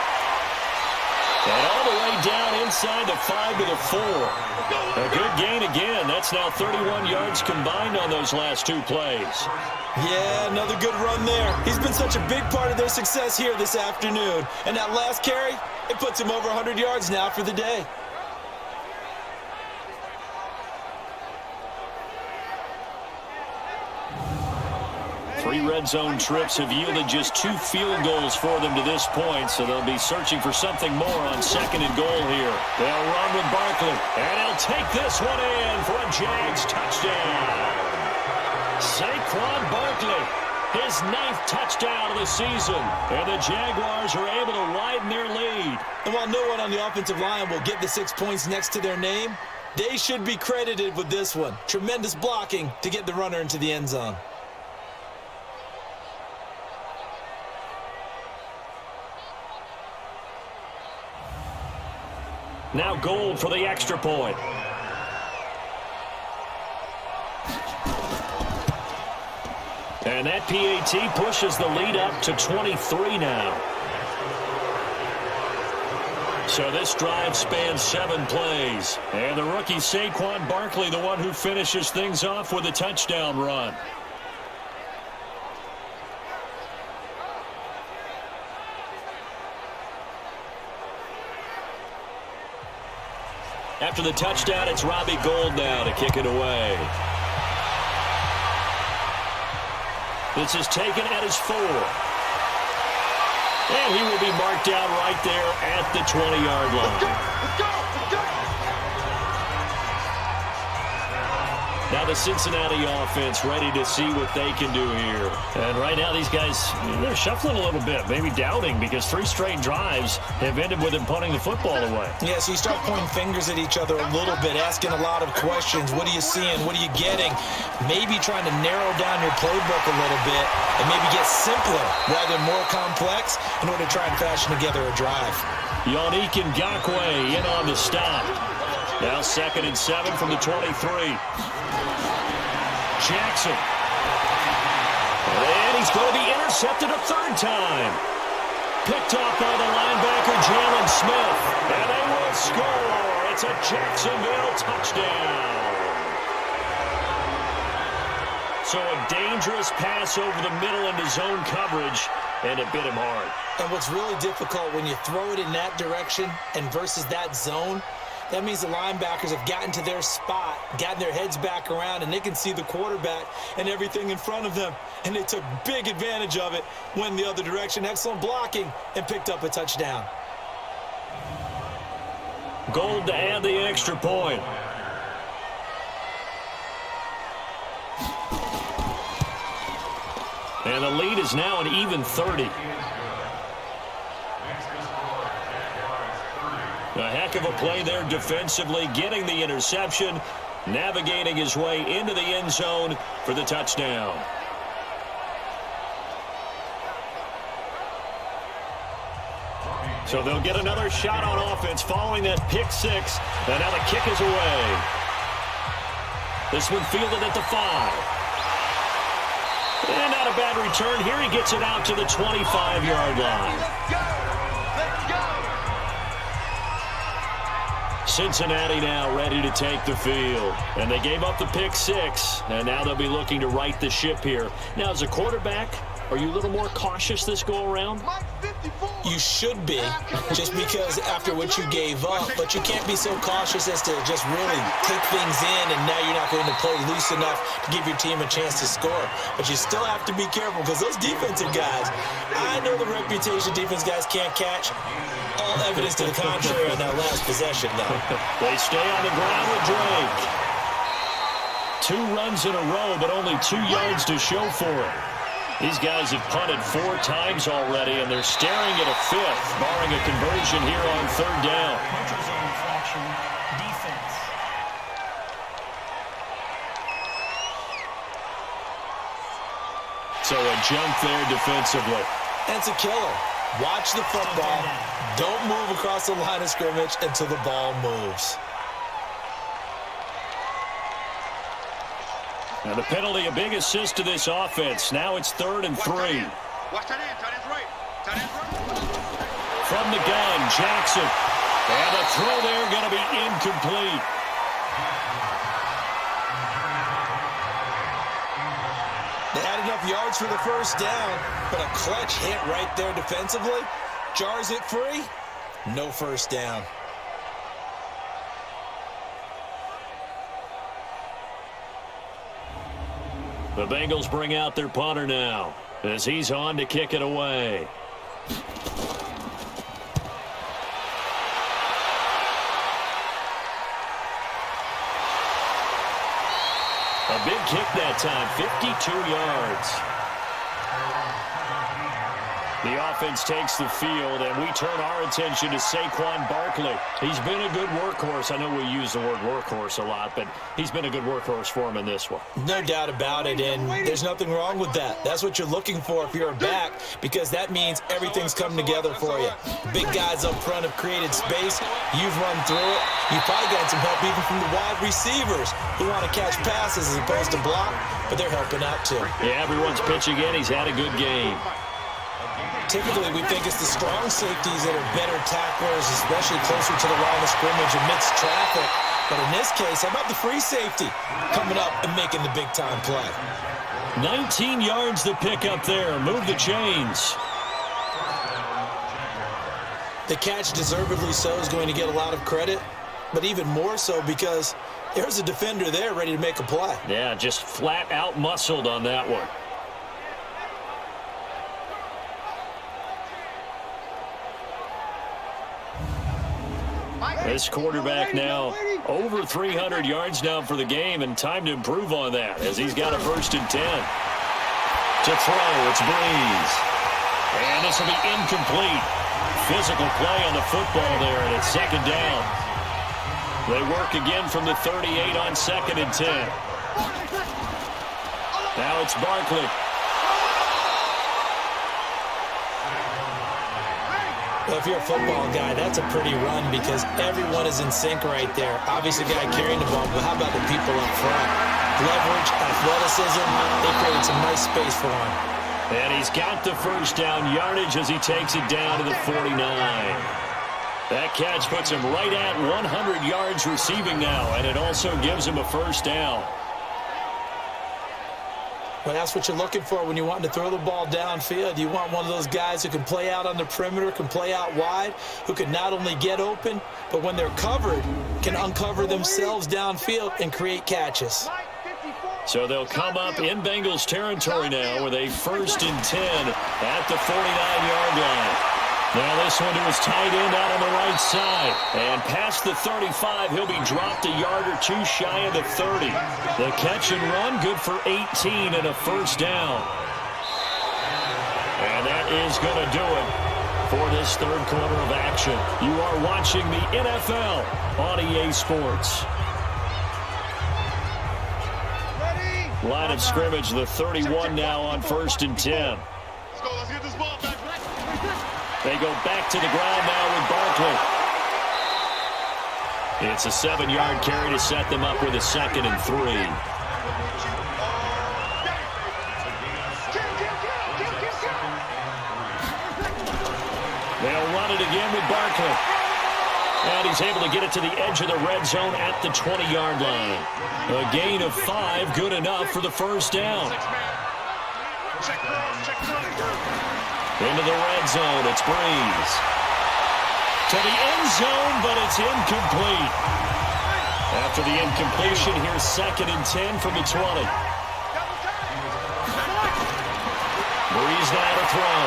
And all the way down inside the 5 to the 4. A good gain again. That's now 31 yards combined on those last two plays. Yeah, another good run there. He's been such a big part of their success here this afternoon. And that last carry, it puts him over 100 yards now for the day. Three red zone trips have yielded just 2 field goals for them to this point, so they'll be searching for something more on 2nd and goal here. They'll run with Barkley, and he'll take this one in for a Jags touchdown. Saquon Barkley, his 9th touchdown of the season, and the Jaguars are able to widen their lead. And while no one on the offensive line will get the 6 points next to their name, they should be credited with this one. Tremendous blocking to get the runner into the end zone. Now Gold for the extra point. And that PAT pushes the lead up to 23 now. So this drive spans 7 plays. And the rookie Saquon Barkley, the one who finishes things off with a touchdown run. After the touchdown, it's Robbie Gould now to kick it away. This is taken at his 4. And he will be marked down right there at the 20-yard line. Let's go! Let's go! Let's go! Now the Cincinnati offense ready to see what they can do here. And right now these guys, they're shuffling a little bit, maybe doubting, because 3 straight drives have ended with them punting the football away. Yeah, so you start pointing fingers at each other a little bit, asking a lot of questions. What are you seeing? What are you getting? Maybe trying to narrow down your playbook a little bit and maybe get simpler rather than more complex in order to try and fashion together a drive. Yannick Ngakoue in on the stop. Now 2nd and 7 from the 23. Jackson. And he's going to be intercepted a 3rd time. Picked off by the linebacker, Jalen Smith. And they will score. It's a Jacksonville touchdown. So a dangerous pass over the middle into zone coverage, and it bit him hard. And what's really difficult when you throw it in that direction and versus that zone, that means the linebackers have gotten to their spot, gotten their heads back around, and they can see the quarterback and everything in front of them. And they took big advantage of it, went the other direction, excellent blocking, and picked up a touchdown. Gold to add the extra point. And the lead is now an even 30. A heck of a play there defensively, getting the interception, navigating his way into the end zone for the touchdown. So they'll get another shot on offense following that pick 6, and now the kick is away. This one fielded at the 5. And not a bad return. Here he gets it out to the 25-yard line. Let's go! Let's go! Cincinnati now ready to take the field. And they gave up the pick 6, and now they'll be looking to right the ship here. Now, as a quarterback, are you a little more cautious this go-around? You should be, just because after what you gave up, but you can't be so cautious as to just really take things in, and now you're not going to play loose enough to give your team a chance to score. But you still have to be careful, because those defensive guys, I know the reputation defense guys can't catch. All evidence to the contrary on that last possession, though. They stay on the ground with Drake. 2 runs in a row, but only 2 yards to show for it. These guys have punted 4 times already, and they're staring at a 5th, barring a conversion here on 3rd down. Neutral zone infraction, defense. So a jump there defensively. That's a killer. Watch the football. Don't move across the line of scrimmage until the ball moves. Now the penalty, a big assist to this offense. Now it's 3rd and 3. Watch that end. Tight end's right. Tight end's right. From the gun, Jackson. And the throw there going to be incomplete. They had enough yards for the first down, but a clutch hit right there defensively. Jars it free. No first down. The Bengals bring out their punter now as he's on to kick it away. A big kick that time, 52 yards. The offense takes the field, and we turn our attention to Saquon Barkley. He's been a good workhorse. I know we use the word workhorse a lot, but he's been a good workhorse for him in this one. No doubt about it, and there's nothing wrong with that. That's what you're looking for if you're a back, because that means everything's come together for you. Big guys up front have created space. You've run through it. You've probably got some help even from the wide receivers who want to catch passes as opposed to block, but they're helping out too. Yeah, everyone's pitching in. He's had a good game. Typically, we think it's the strong safeties that are better tacklers, especially closer to the line of scrimmage amidst traffic. But in this case, how about the free safety coming up and making the big-time play? 19 yards to pick up there. Move the chains. The catch, deservedly so, is going to get a lot of credit, but even more so because there's a defender there ready to make a play. Yeah, just flat out muscled on that one. This quarterback now over 300 yards now for the game, and time to improve on that as he's got a 1st and 10. To throw, it's Breeze. And this will be incomplete. Physical play on the football there, and it's 2nd down. They work again from the 38 on 2nd and 10. Now it's Barkley. If you're a football guy, that's a pretty run because everyone is in sync right there. Obviously, the guy carrying the ball, but how about the people up front? Leverage, athleticism, they created some nice space for him. And he's got the 1st down yardage as he takes it down to the 49. That catch puts him right at 100 yards receiving now, and it also gives him a 1st down. Well, that's what you're looking for when you want to throw the ball downfield. You want one of those guys who can play out on the perimeter, can play out wide, who can not only get open, but when they're covered, can uncover themselves downfield and create catches. So they'll come up in Bengals territory now with a 1st and 10 at the 49-yard line. Now this one to his tight end out on the right side. And past the 35, he'll be dropped a yard or two shy of the 30. The catch and run, good for 18 and a 1st down. And that is going to do it for this 3rd quarter of action. You are watching the NFL on EA Sports. Line of scrimmage, the 31 now on 1st and 10. Let's go. Let's get this ball back. They go back to the ground now with Barkley. It's a 7-yard carry to set them up with a 2nd and 3. They'll run it again with Barkley. And he's able to get it to the edge of the red zone at the 20-yard line. A gain of 5, good enough for the 1st down. Into the red zone, it's Breeze. To the end zone, but it's incomplete. After the incompletion, here's 2nd and 10 from the 20. Breeze now to throw.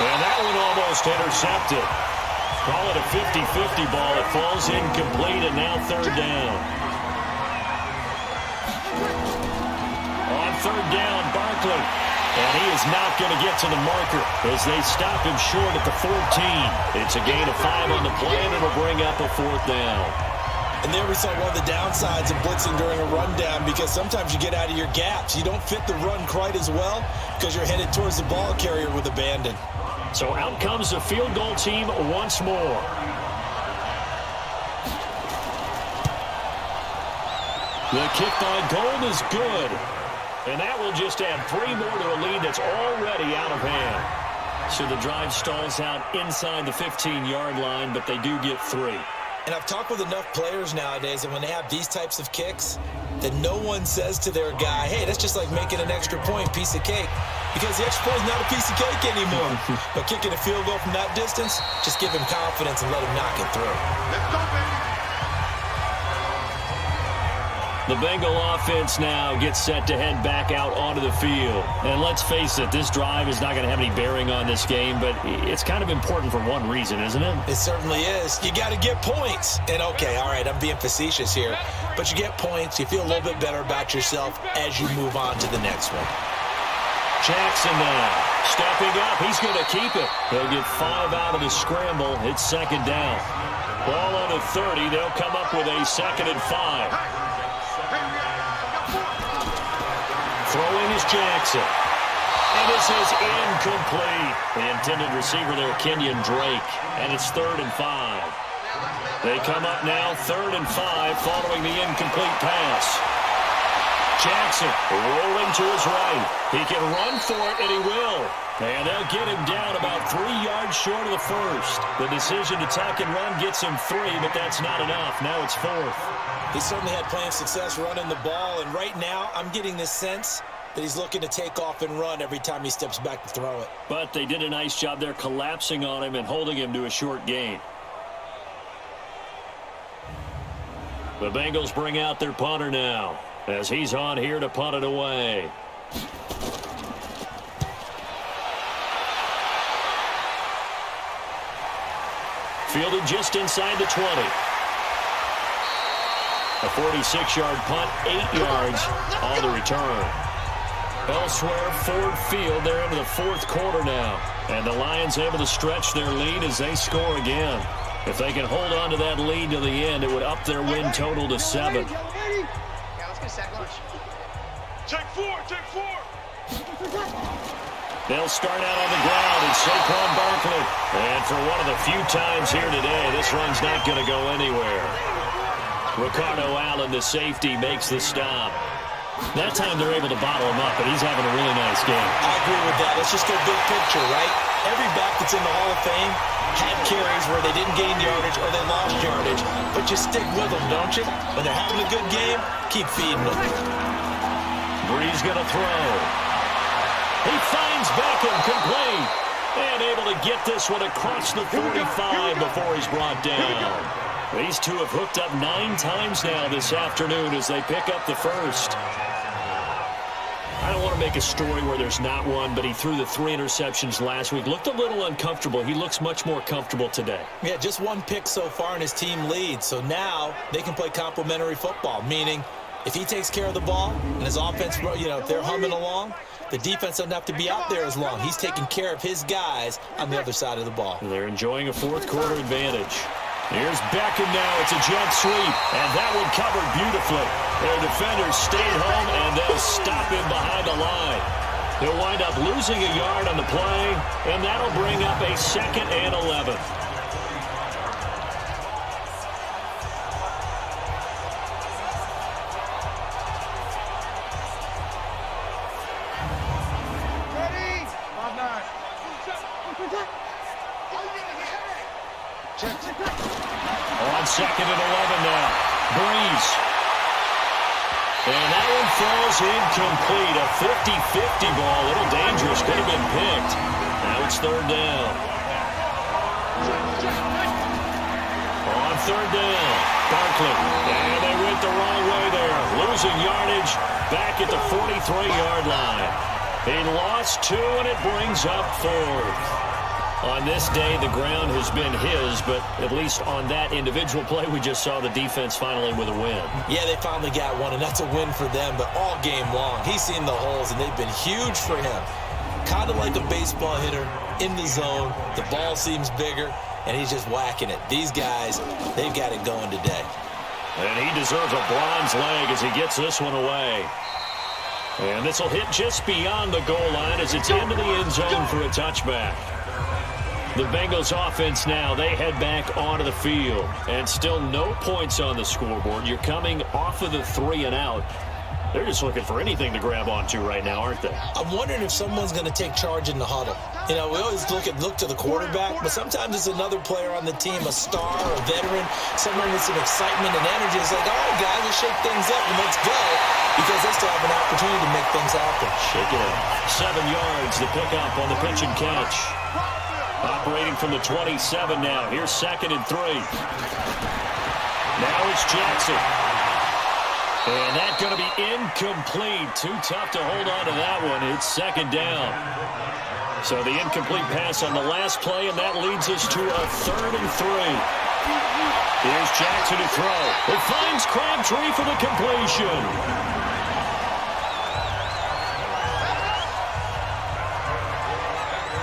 And that one almost intercepted. Call it a 50-50 ball. It falls incomplete, and now 3rd down. On 3rd down, Barkley. And he is not going to get to the marker as they stop him short at the 14. It's a gain of 5 on the play, and it'll bring up a 4th down. And there we saw one of the downsides of blitzing during a rundown because sometimes you get out of your gaps. You don't fit the run quite as well because you're headed towards the ball carrier with abandon. So out comes the field goal team once more. The kick by Gold is good. And that will just add 3 more to a lead that's already out of hand. So the drive stalls out inside the 15-yard line, but they do get 3. And I've talked with enough players nowadays, and when they have these types of kicks, that no one says to their guy, hey, that's just like making an extra point, piece of cake. Because the extra point is not a piece of cake anymore. But kicking a field goal from that distance, just give him confidence and let him knock it through. Let's go, baby. The Bengal offense now gets set to head back out onto the field. And let's face it, this drive is not going to have any bearing on this game, but it's kind of important for one reason, isn't it? It certainly is. You got to get points. And okay, all right, I'm being facetious here, but you get points, you feel a little bit better about yourself as you move on to the next one. Jackson now stepping up. He's going to keep it. They'll get 5 out of the scramble. It's second down. Ball on the 30. They'll come up with a 2nd and 5. Throwing is Jackson. And this is incomplete. The intended receiver there, Kenyon Drake. And it's 3rd and 5. They come up now 3rd and 5 following the incomplete pass. Jackson rolling to his right. He can run for it, and he will. And they'll get him down about 3 yards short of the first. The decision to tuck and run gets him 3, but that's not enough. Now it's 4th. He certainly had plenty of success running the ball, and right now I'm getting this sense that he's looking to take off and run every time he steps back to throw it. But they did a nice job there collapsing on him and holding him to a short gain. The Bengals bring out their punter now, as he's on here to punt it away. Fielded just inside the 20. A 46-yard punt, 8 yards on the return. Elsewhere, Ford Field, they're into the 4th quarter now. And the Lions able to stretch their lead as they score again. If they can hold on to that lead to the end, it would up their win total to 7. Take 4, take 4. They'll start out on the ground, and Saquon Barkley. And for one of the few times here today, this run's not going to go anywhere. Ricardo Allen, the safety, makes the stop. That time they're able to bottle him up, but he's having a really nice game. I agree with that. Let's just go big picture, right? Every back that's in the Hall of Fame had carries where they didn't gain yardage or they lost yardage. But you stick with them, don't you? When they're having a good game, keep feeding them. Brees going to throw. He finds Beckham complete. And able to get this one across the 45 before he's brought down. These two have hooked up 9 times now this afternoon as they pick up the first. I don't want to make a story where there's not one, but he threw the 3 interceptions last week. Looked a little uncomfortable. He looks much more comfortable today. Yeah, just 1 pick so far and his team leads. So now they can play complementary football, meaning if he takes care of the ball and his offense, if they're humming along, the defense doesn't have to be out there as long. He's taking care of his guys on the other side of the ball. They're enjoying a 4th quarter advantage. Here's Beckham now. It's a jet sweep, and that one covered beautifully. Their defenders stayed home, and they'll stop him behind the line. He'll wind up losing a yard on the play, and that'll bring up a 2nd and 11. Ready? 5-9. On 2nd and 11 now. Brees. And that one falls incomplete. A 50-50 ball. A little dangerous. Could have been picked. Now it's 3rd down. On 3rd down. Barkley. And they went the wrong way there. Losing yardage back at the 43-yard line. He lost 2, and it brings up 4th. On this day, the ground has been his, but at least on that individual play, we just saw the defense finally with a win. Yeah, they finally got one, and that's a win for them, but all game long, he's seen the holes, and they've been huge for him. Kind of like a baseball hitter in the zone. The ball seems bigger, and he's just whacking it. These guys, they've got it going today. And he deserves a bronze leg as he gets this one away. And this will hit just beyond the goal line as it's into the end zone for a touchback. The Bengals offense now, they head back onto the field. And still no points on the scoreboard. You're coming off of the 3 and out. They're just looking for anything to grab onto right now, aren't they? I'm wondering if someone's going to take charge in the huddle. You know, we always look to the quarterback, but sometimes it's another player on the team, a star, a veteran, someone with some excitement and energy. It's like, all right, guys, let's shake things up and let's go, because they still have an opportunity to make things happen. Shake it up. 7 yards to pick up on the pitch and catch. Operating from the 27 now. Here's 2nd and 3. Now it's Jackson. And that's going to be incomplete. Too tough to hold on to that one. It's 2nd down. So the incomplete pass on the last play, and that leads us to a 3rd and 3. Here's Jackson to throw. It finds Crabtree for the completion.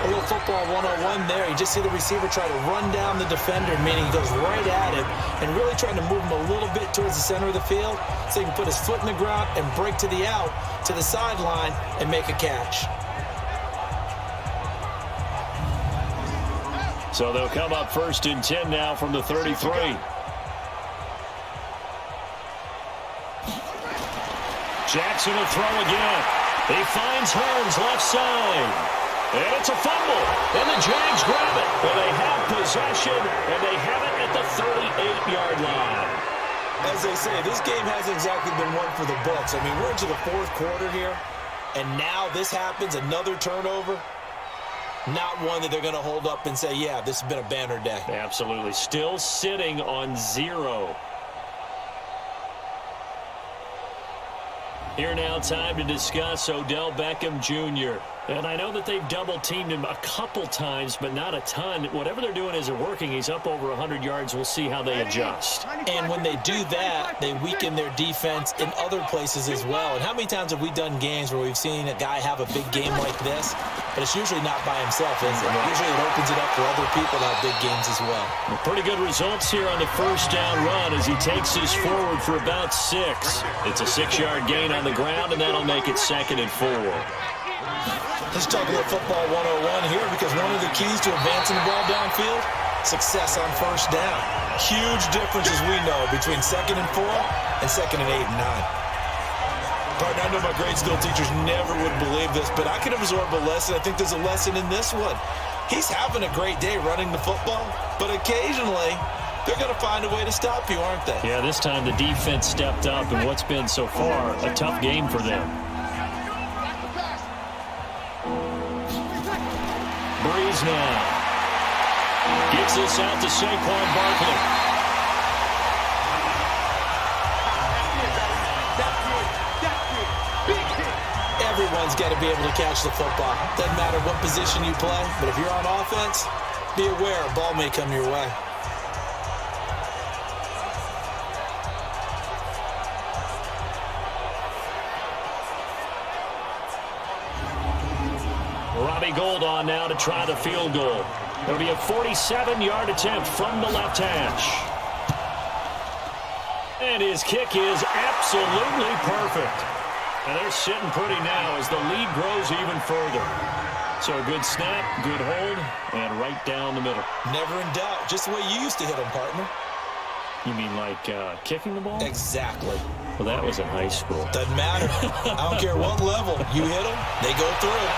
A little football 101 there. You just see the receiver try to run down the defender, meaning he goes right at it, and really trying to move him a little bit towards the center of the field so he can put his foot in the ground and break to the out, to the sideline, and make a catch. So they'll come up 1st and 10 now from the 33. Jackson will throw again. He finds Hearns left side. And it's a fumble. And the Jags grab it. But they have possession, and they have it at the 38-yard line. As they say, this game hasn't exactly been one for the books. I mean, we're into the 4th quarter here, and now this happens, another turnover. Not one that they're going to hold up and say, yeah, this has been a banner day. Absolutely. Still sitting on 0. Here now, time to discuss Odell Beckham Jr. And I know that they've double-teamed him a couple times, but not a ton. Whatever they're doing isn't working. He's up over 100 yards. We'll see how they adjust. And when they do that, they weaken their defense in other places as well. And how many times have we done games where we've seen a guy have a big game like this, but it's usually not by himself, is it? Usually it opens it up for other people to have big games as well. Pretty good results here on the 1st down run as he takes us forward for about 6. It's a 6-yard gain on the ground, and that'll make it 2nd and 4. Let's talk a little football 101 here, because one of the keys to advancing the ball downfield, success on 1st down. Huge difference, as we know, between 2nd and 4 and 2nd and 8 and 9. Partner, I know my grade school teachers never would believe this, but I can absorb a lesson. I think there's a lesson in this one. He's having a great day running the football, but occasionally they're going to find a way to stop you, aren't they? Yeah, this time the defense stepped up in what's been so far a tough game for them. Breeze now. Gets this out to Saquon Barkley. Everyone's got to be able to catch the football. Doesn't matter what position you play, but if you're on offense, be aware a ball may come your way. Robbie Gould on now to try the field goal. It'll be a 47-yard attempt from the left hash. And his kick is absolutely perfect. And they're sitting pretty now as the lead grows even further. So a good snap, good hold, and right down the middle. Never in doubt. Just the way you used to hit them, partner. You mean like kicking the ball? Exactly. Well, that was in high school. Doesn't matter. I don't care what level. You hit them, they go through.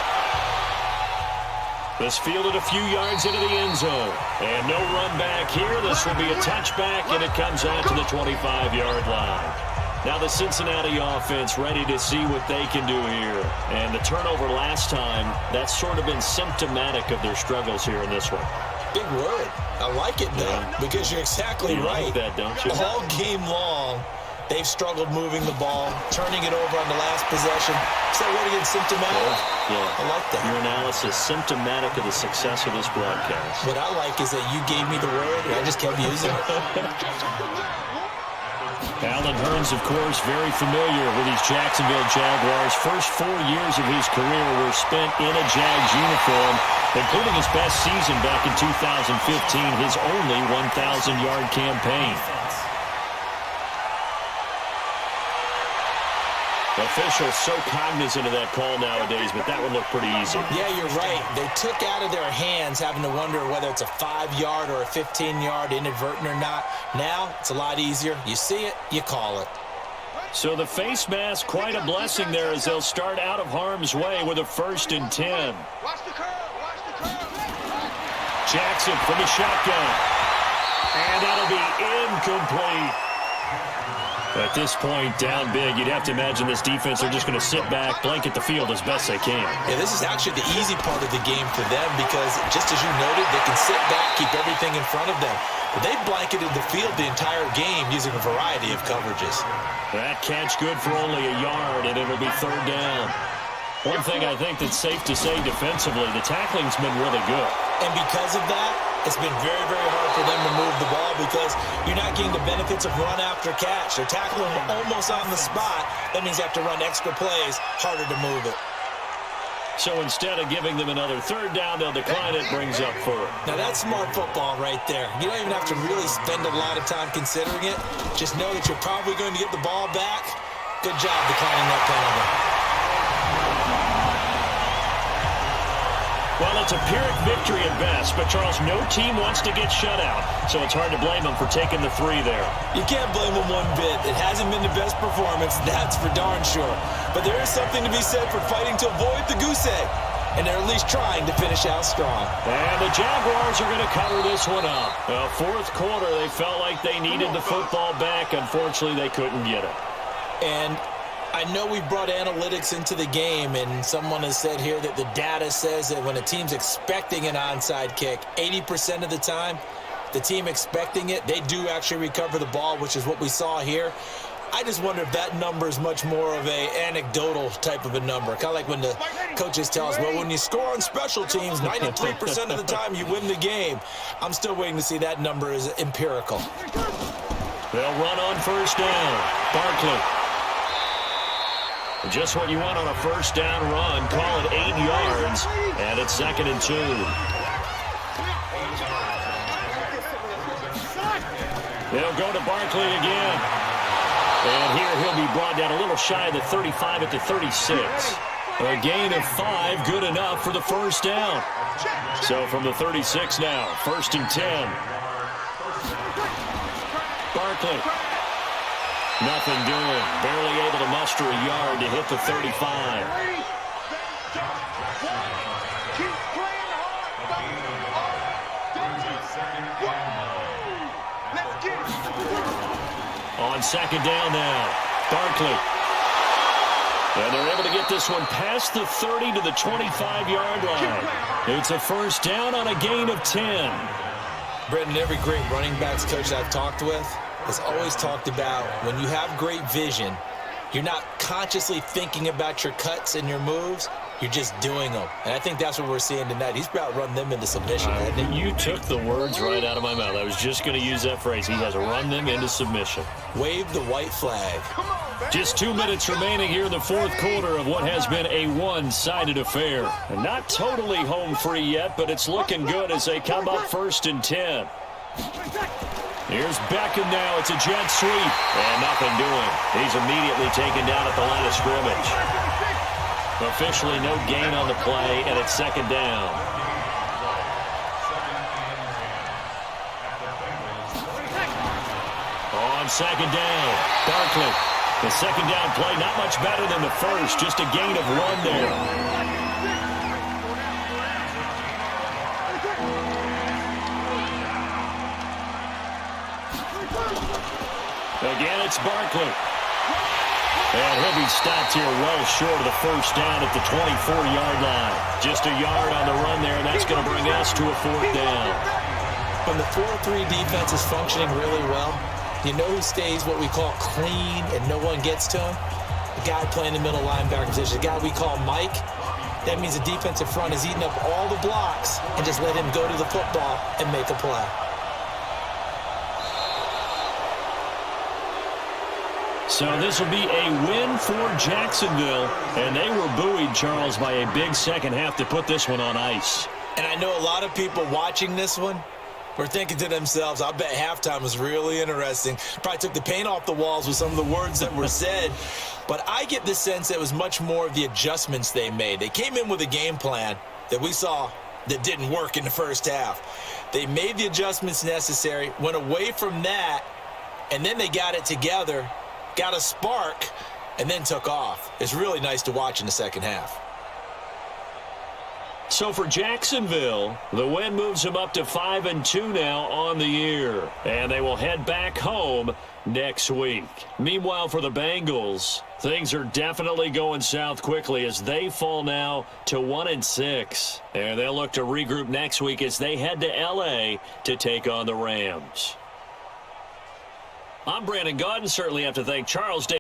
This fielded a few yards into the end zone. And no run back here. This will be a touchback, and it comes out to the 25-yard line. Now the Cincinnati offense ready to see what they can do here. And the turnover last time, that's sort of been symptomatic of their struggles here in this one. Big word. I like it, though, because you're exactly right. Like that, don't you? All game long, they've struggled moving the ball, turning it over on the last possession. Is that word again, symptomatic? Yeah. I like that. Your analysis, symptomatic of the success of this broadcast. What I like is that you gave me the word, and I just kept using it. Alan Hearns, of course, very familiar with these Jacksonville Jaguars. First 4 years of his career were spent in a Jags uniform, including his best season back in 2015, his only 1,000-yard campaign. Officials so cognizant of that call nowadays, but that would look pretty easy. Yeah, you're right. They took out of their hands having to wonder whether it's a 5-yard or a 15-yard inadvertent or not. Now, it's a lot easier. You see it, you call it. So the face mask, quite a blessing there as they'll start out of harm's way with a 1st and 10. Jackson from the shotgun. And that'll be incomplete. At this point, down big, you'd have to imagine this defense are just going to sit back, blanket the field as best they can. Yeah, this is actually the easy part of the game for them because, just as you noted, they can sit back, keep everything in front of them. But they blanketed the field the entire game using a variety of coverages. That catch good for only a yard, and it'll be 3rd down. One thing I think that's safe to say defensively, the tackling's been really good. And because of that, it's been very, very hard for them to move the ball because you're not getting the benefits of run after catch. They're tackling almost on the spot. That means you have to run extra plays, harder to move it. So instead of giving them another 3rd down, they'll decline it, brings up 4th. Now that's smart football right there. You don't even have to really spend a lot of time considering it. Just know that you're probably going to get the ball back. Good job declining that penalty. Well, it's a Pyrrhic victory at best, but Charles, no team wants to get shut out, so it's hard to blame them for taking the 3 there. You can't blame them one bit. It hasn't been the best performance, that's for darn sure. But there is something to be said for fighting to avoid the goose egg, and they're at least trying to finish out strong. And the Jaguars are going to cover this one up. Well, 4th quarter, they felt like they needed the football back. Unfortunately, they couldn't get it. And I know we brought analytics into the game, and someone has said here that the data says that when a team's expecting an onside kick, 80% of the time, the team expecting it, they do actually recover the ball, which is what we saw here. I just wonder if that number is much more of a anecdotal type of a number. Kind of like when the coaches tell us, well, when you score on special teams, 93% of the time you win the game. I'm still waiting to see that number is empirical. They'll run on 1st down. Barkley. Just what you want on a 1st down run. Call it 8 yards, and it's 2nd and 2. They'll go to Barkley again. And here he'll be brought down a little shy of the 35 at the 36. A gain of 5, good enough for the 1st down. So from the 36 now, 1st and 10. Barkley. Nothing doing. Barely able to muster a yard to hit the 35. On 2nd down now, Barkley. And they're able to get this one past the 30 to the 25-yard line. It's a 1st down on a gain of 10. Brendan, every great running backs coach I've talked with has always talked about when you have great vision, you're not consciously thinking about your cuts and your moves. You're just doing them. And I think that's what we're seeing tonight. He's about run them into submission. You took the words right out of my mouth. I was just going to use that phrase. He has run them into submission. Wave the white flag. Just 2 minutes remaining here in the 4th quarter of what has been a one-sided affair. And not totally home free yet, but it's looking good as they come up 1st and 10. Here's Beckham now. It's a jet sweep. And nothing doing. He's immediately taken down at the line of scrimmage. Officially no gain on the play, and it's 2nd down. On 2nd down, Barkley. The 2nd down play, not much better than the first, just a gain of 1 there. Again, it's Barkley. And he'll be stopped here well short of the 1st down at the 24-yard line. Just a yard on the run there, and that's going to bring us to a 4th down. When the 4-3 defense is functioning really well, you know who stays what we call clean and no one gets to him? The guy playing the middle linebacker position, the guy we call Mike. That means the defensive front is eating up all the blocks and just let him go to the football and make a play. So this will be a win for Jacksonville, and they were buoyed, Charles, by a big second half to put this one on ice. And I know a lot of people watching this one were thinking to themselves, I bet halftime was really interesting. Probably took the paint off the walls with some of the words that were said. But I get the sense that it was much more of the adjustments they made. They came in with a game plan that we saw that didn't work in the first half. They made the adjustments necessary, went away from that, and then they got it together. got a spark, and then took off. It's really nice to watch in the second half. So for Jacksonville, the win moves them up to 5-2 now on the year. And they will head back home next week. Meanwhile, for the Bengals, things are definitely going south quickly as they fall now to 1-6. And they'll look to regroup next week as they head to L.A. to take on the Rams. I'm Brandon Gaudin. Certainly have to thank Charles Davis.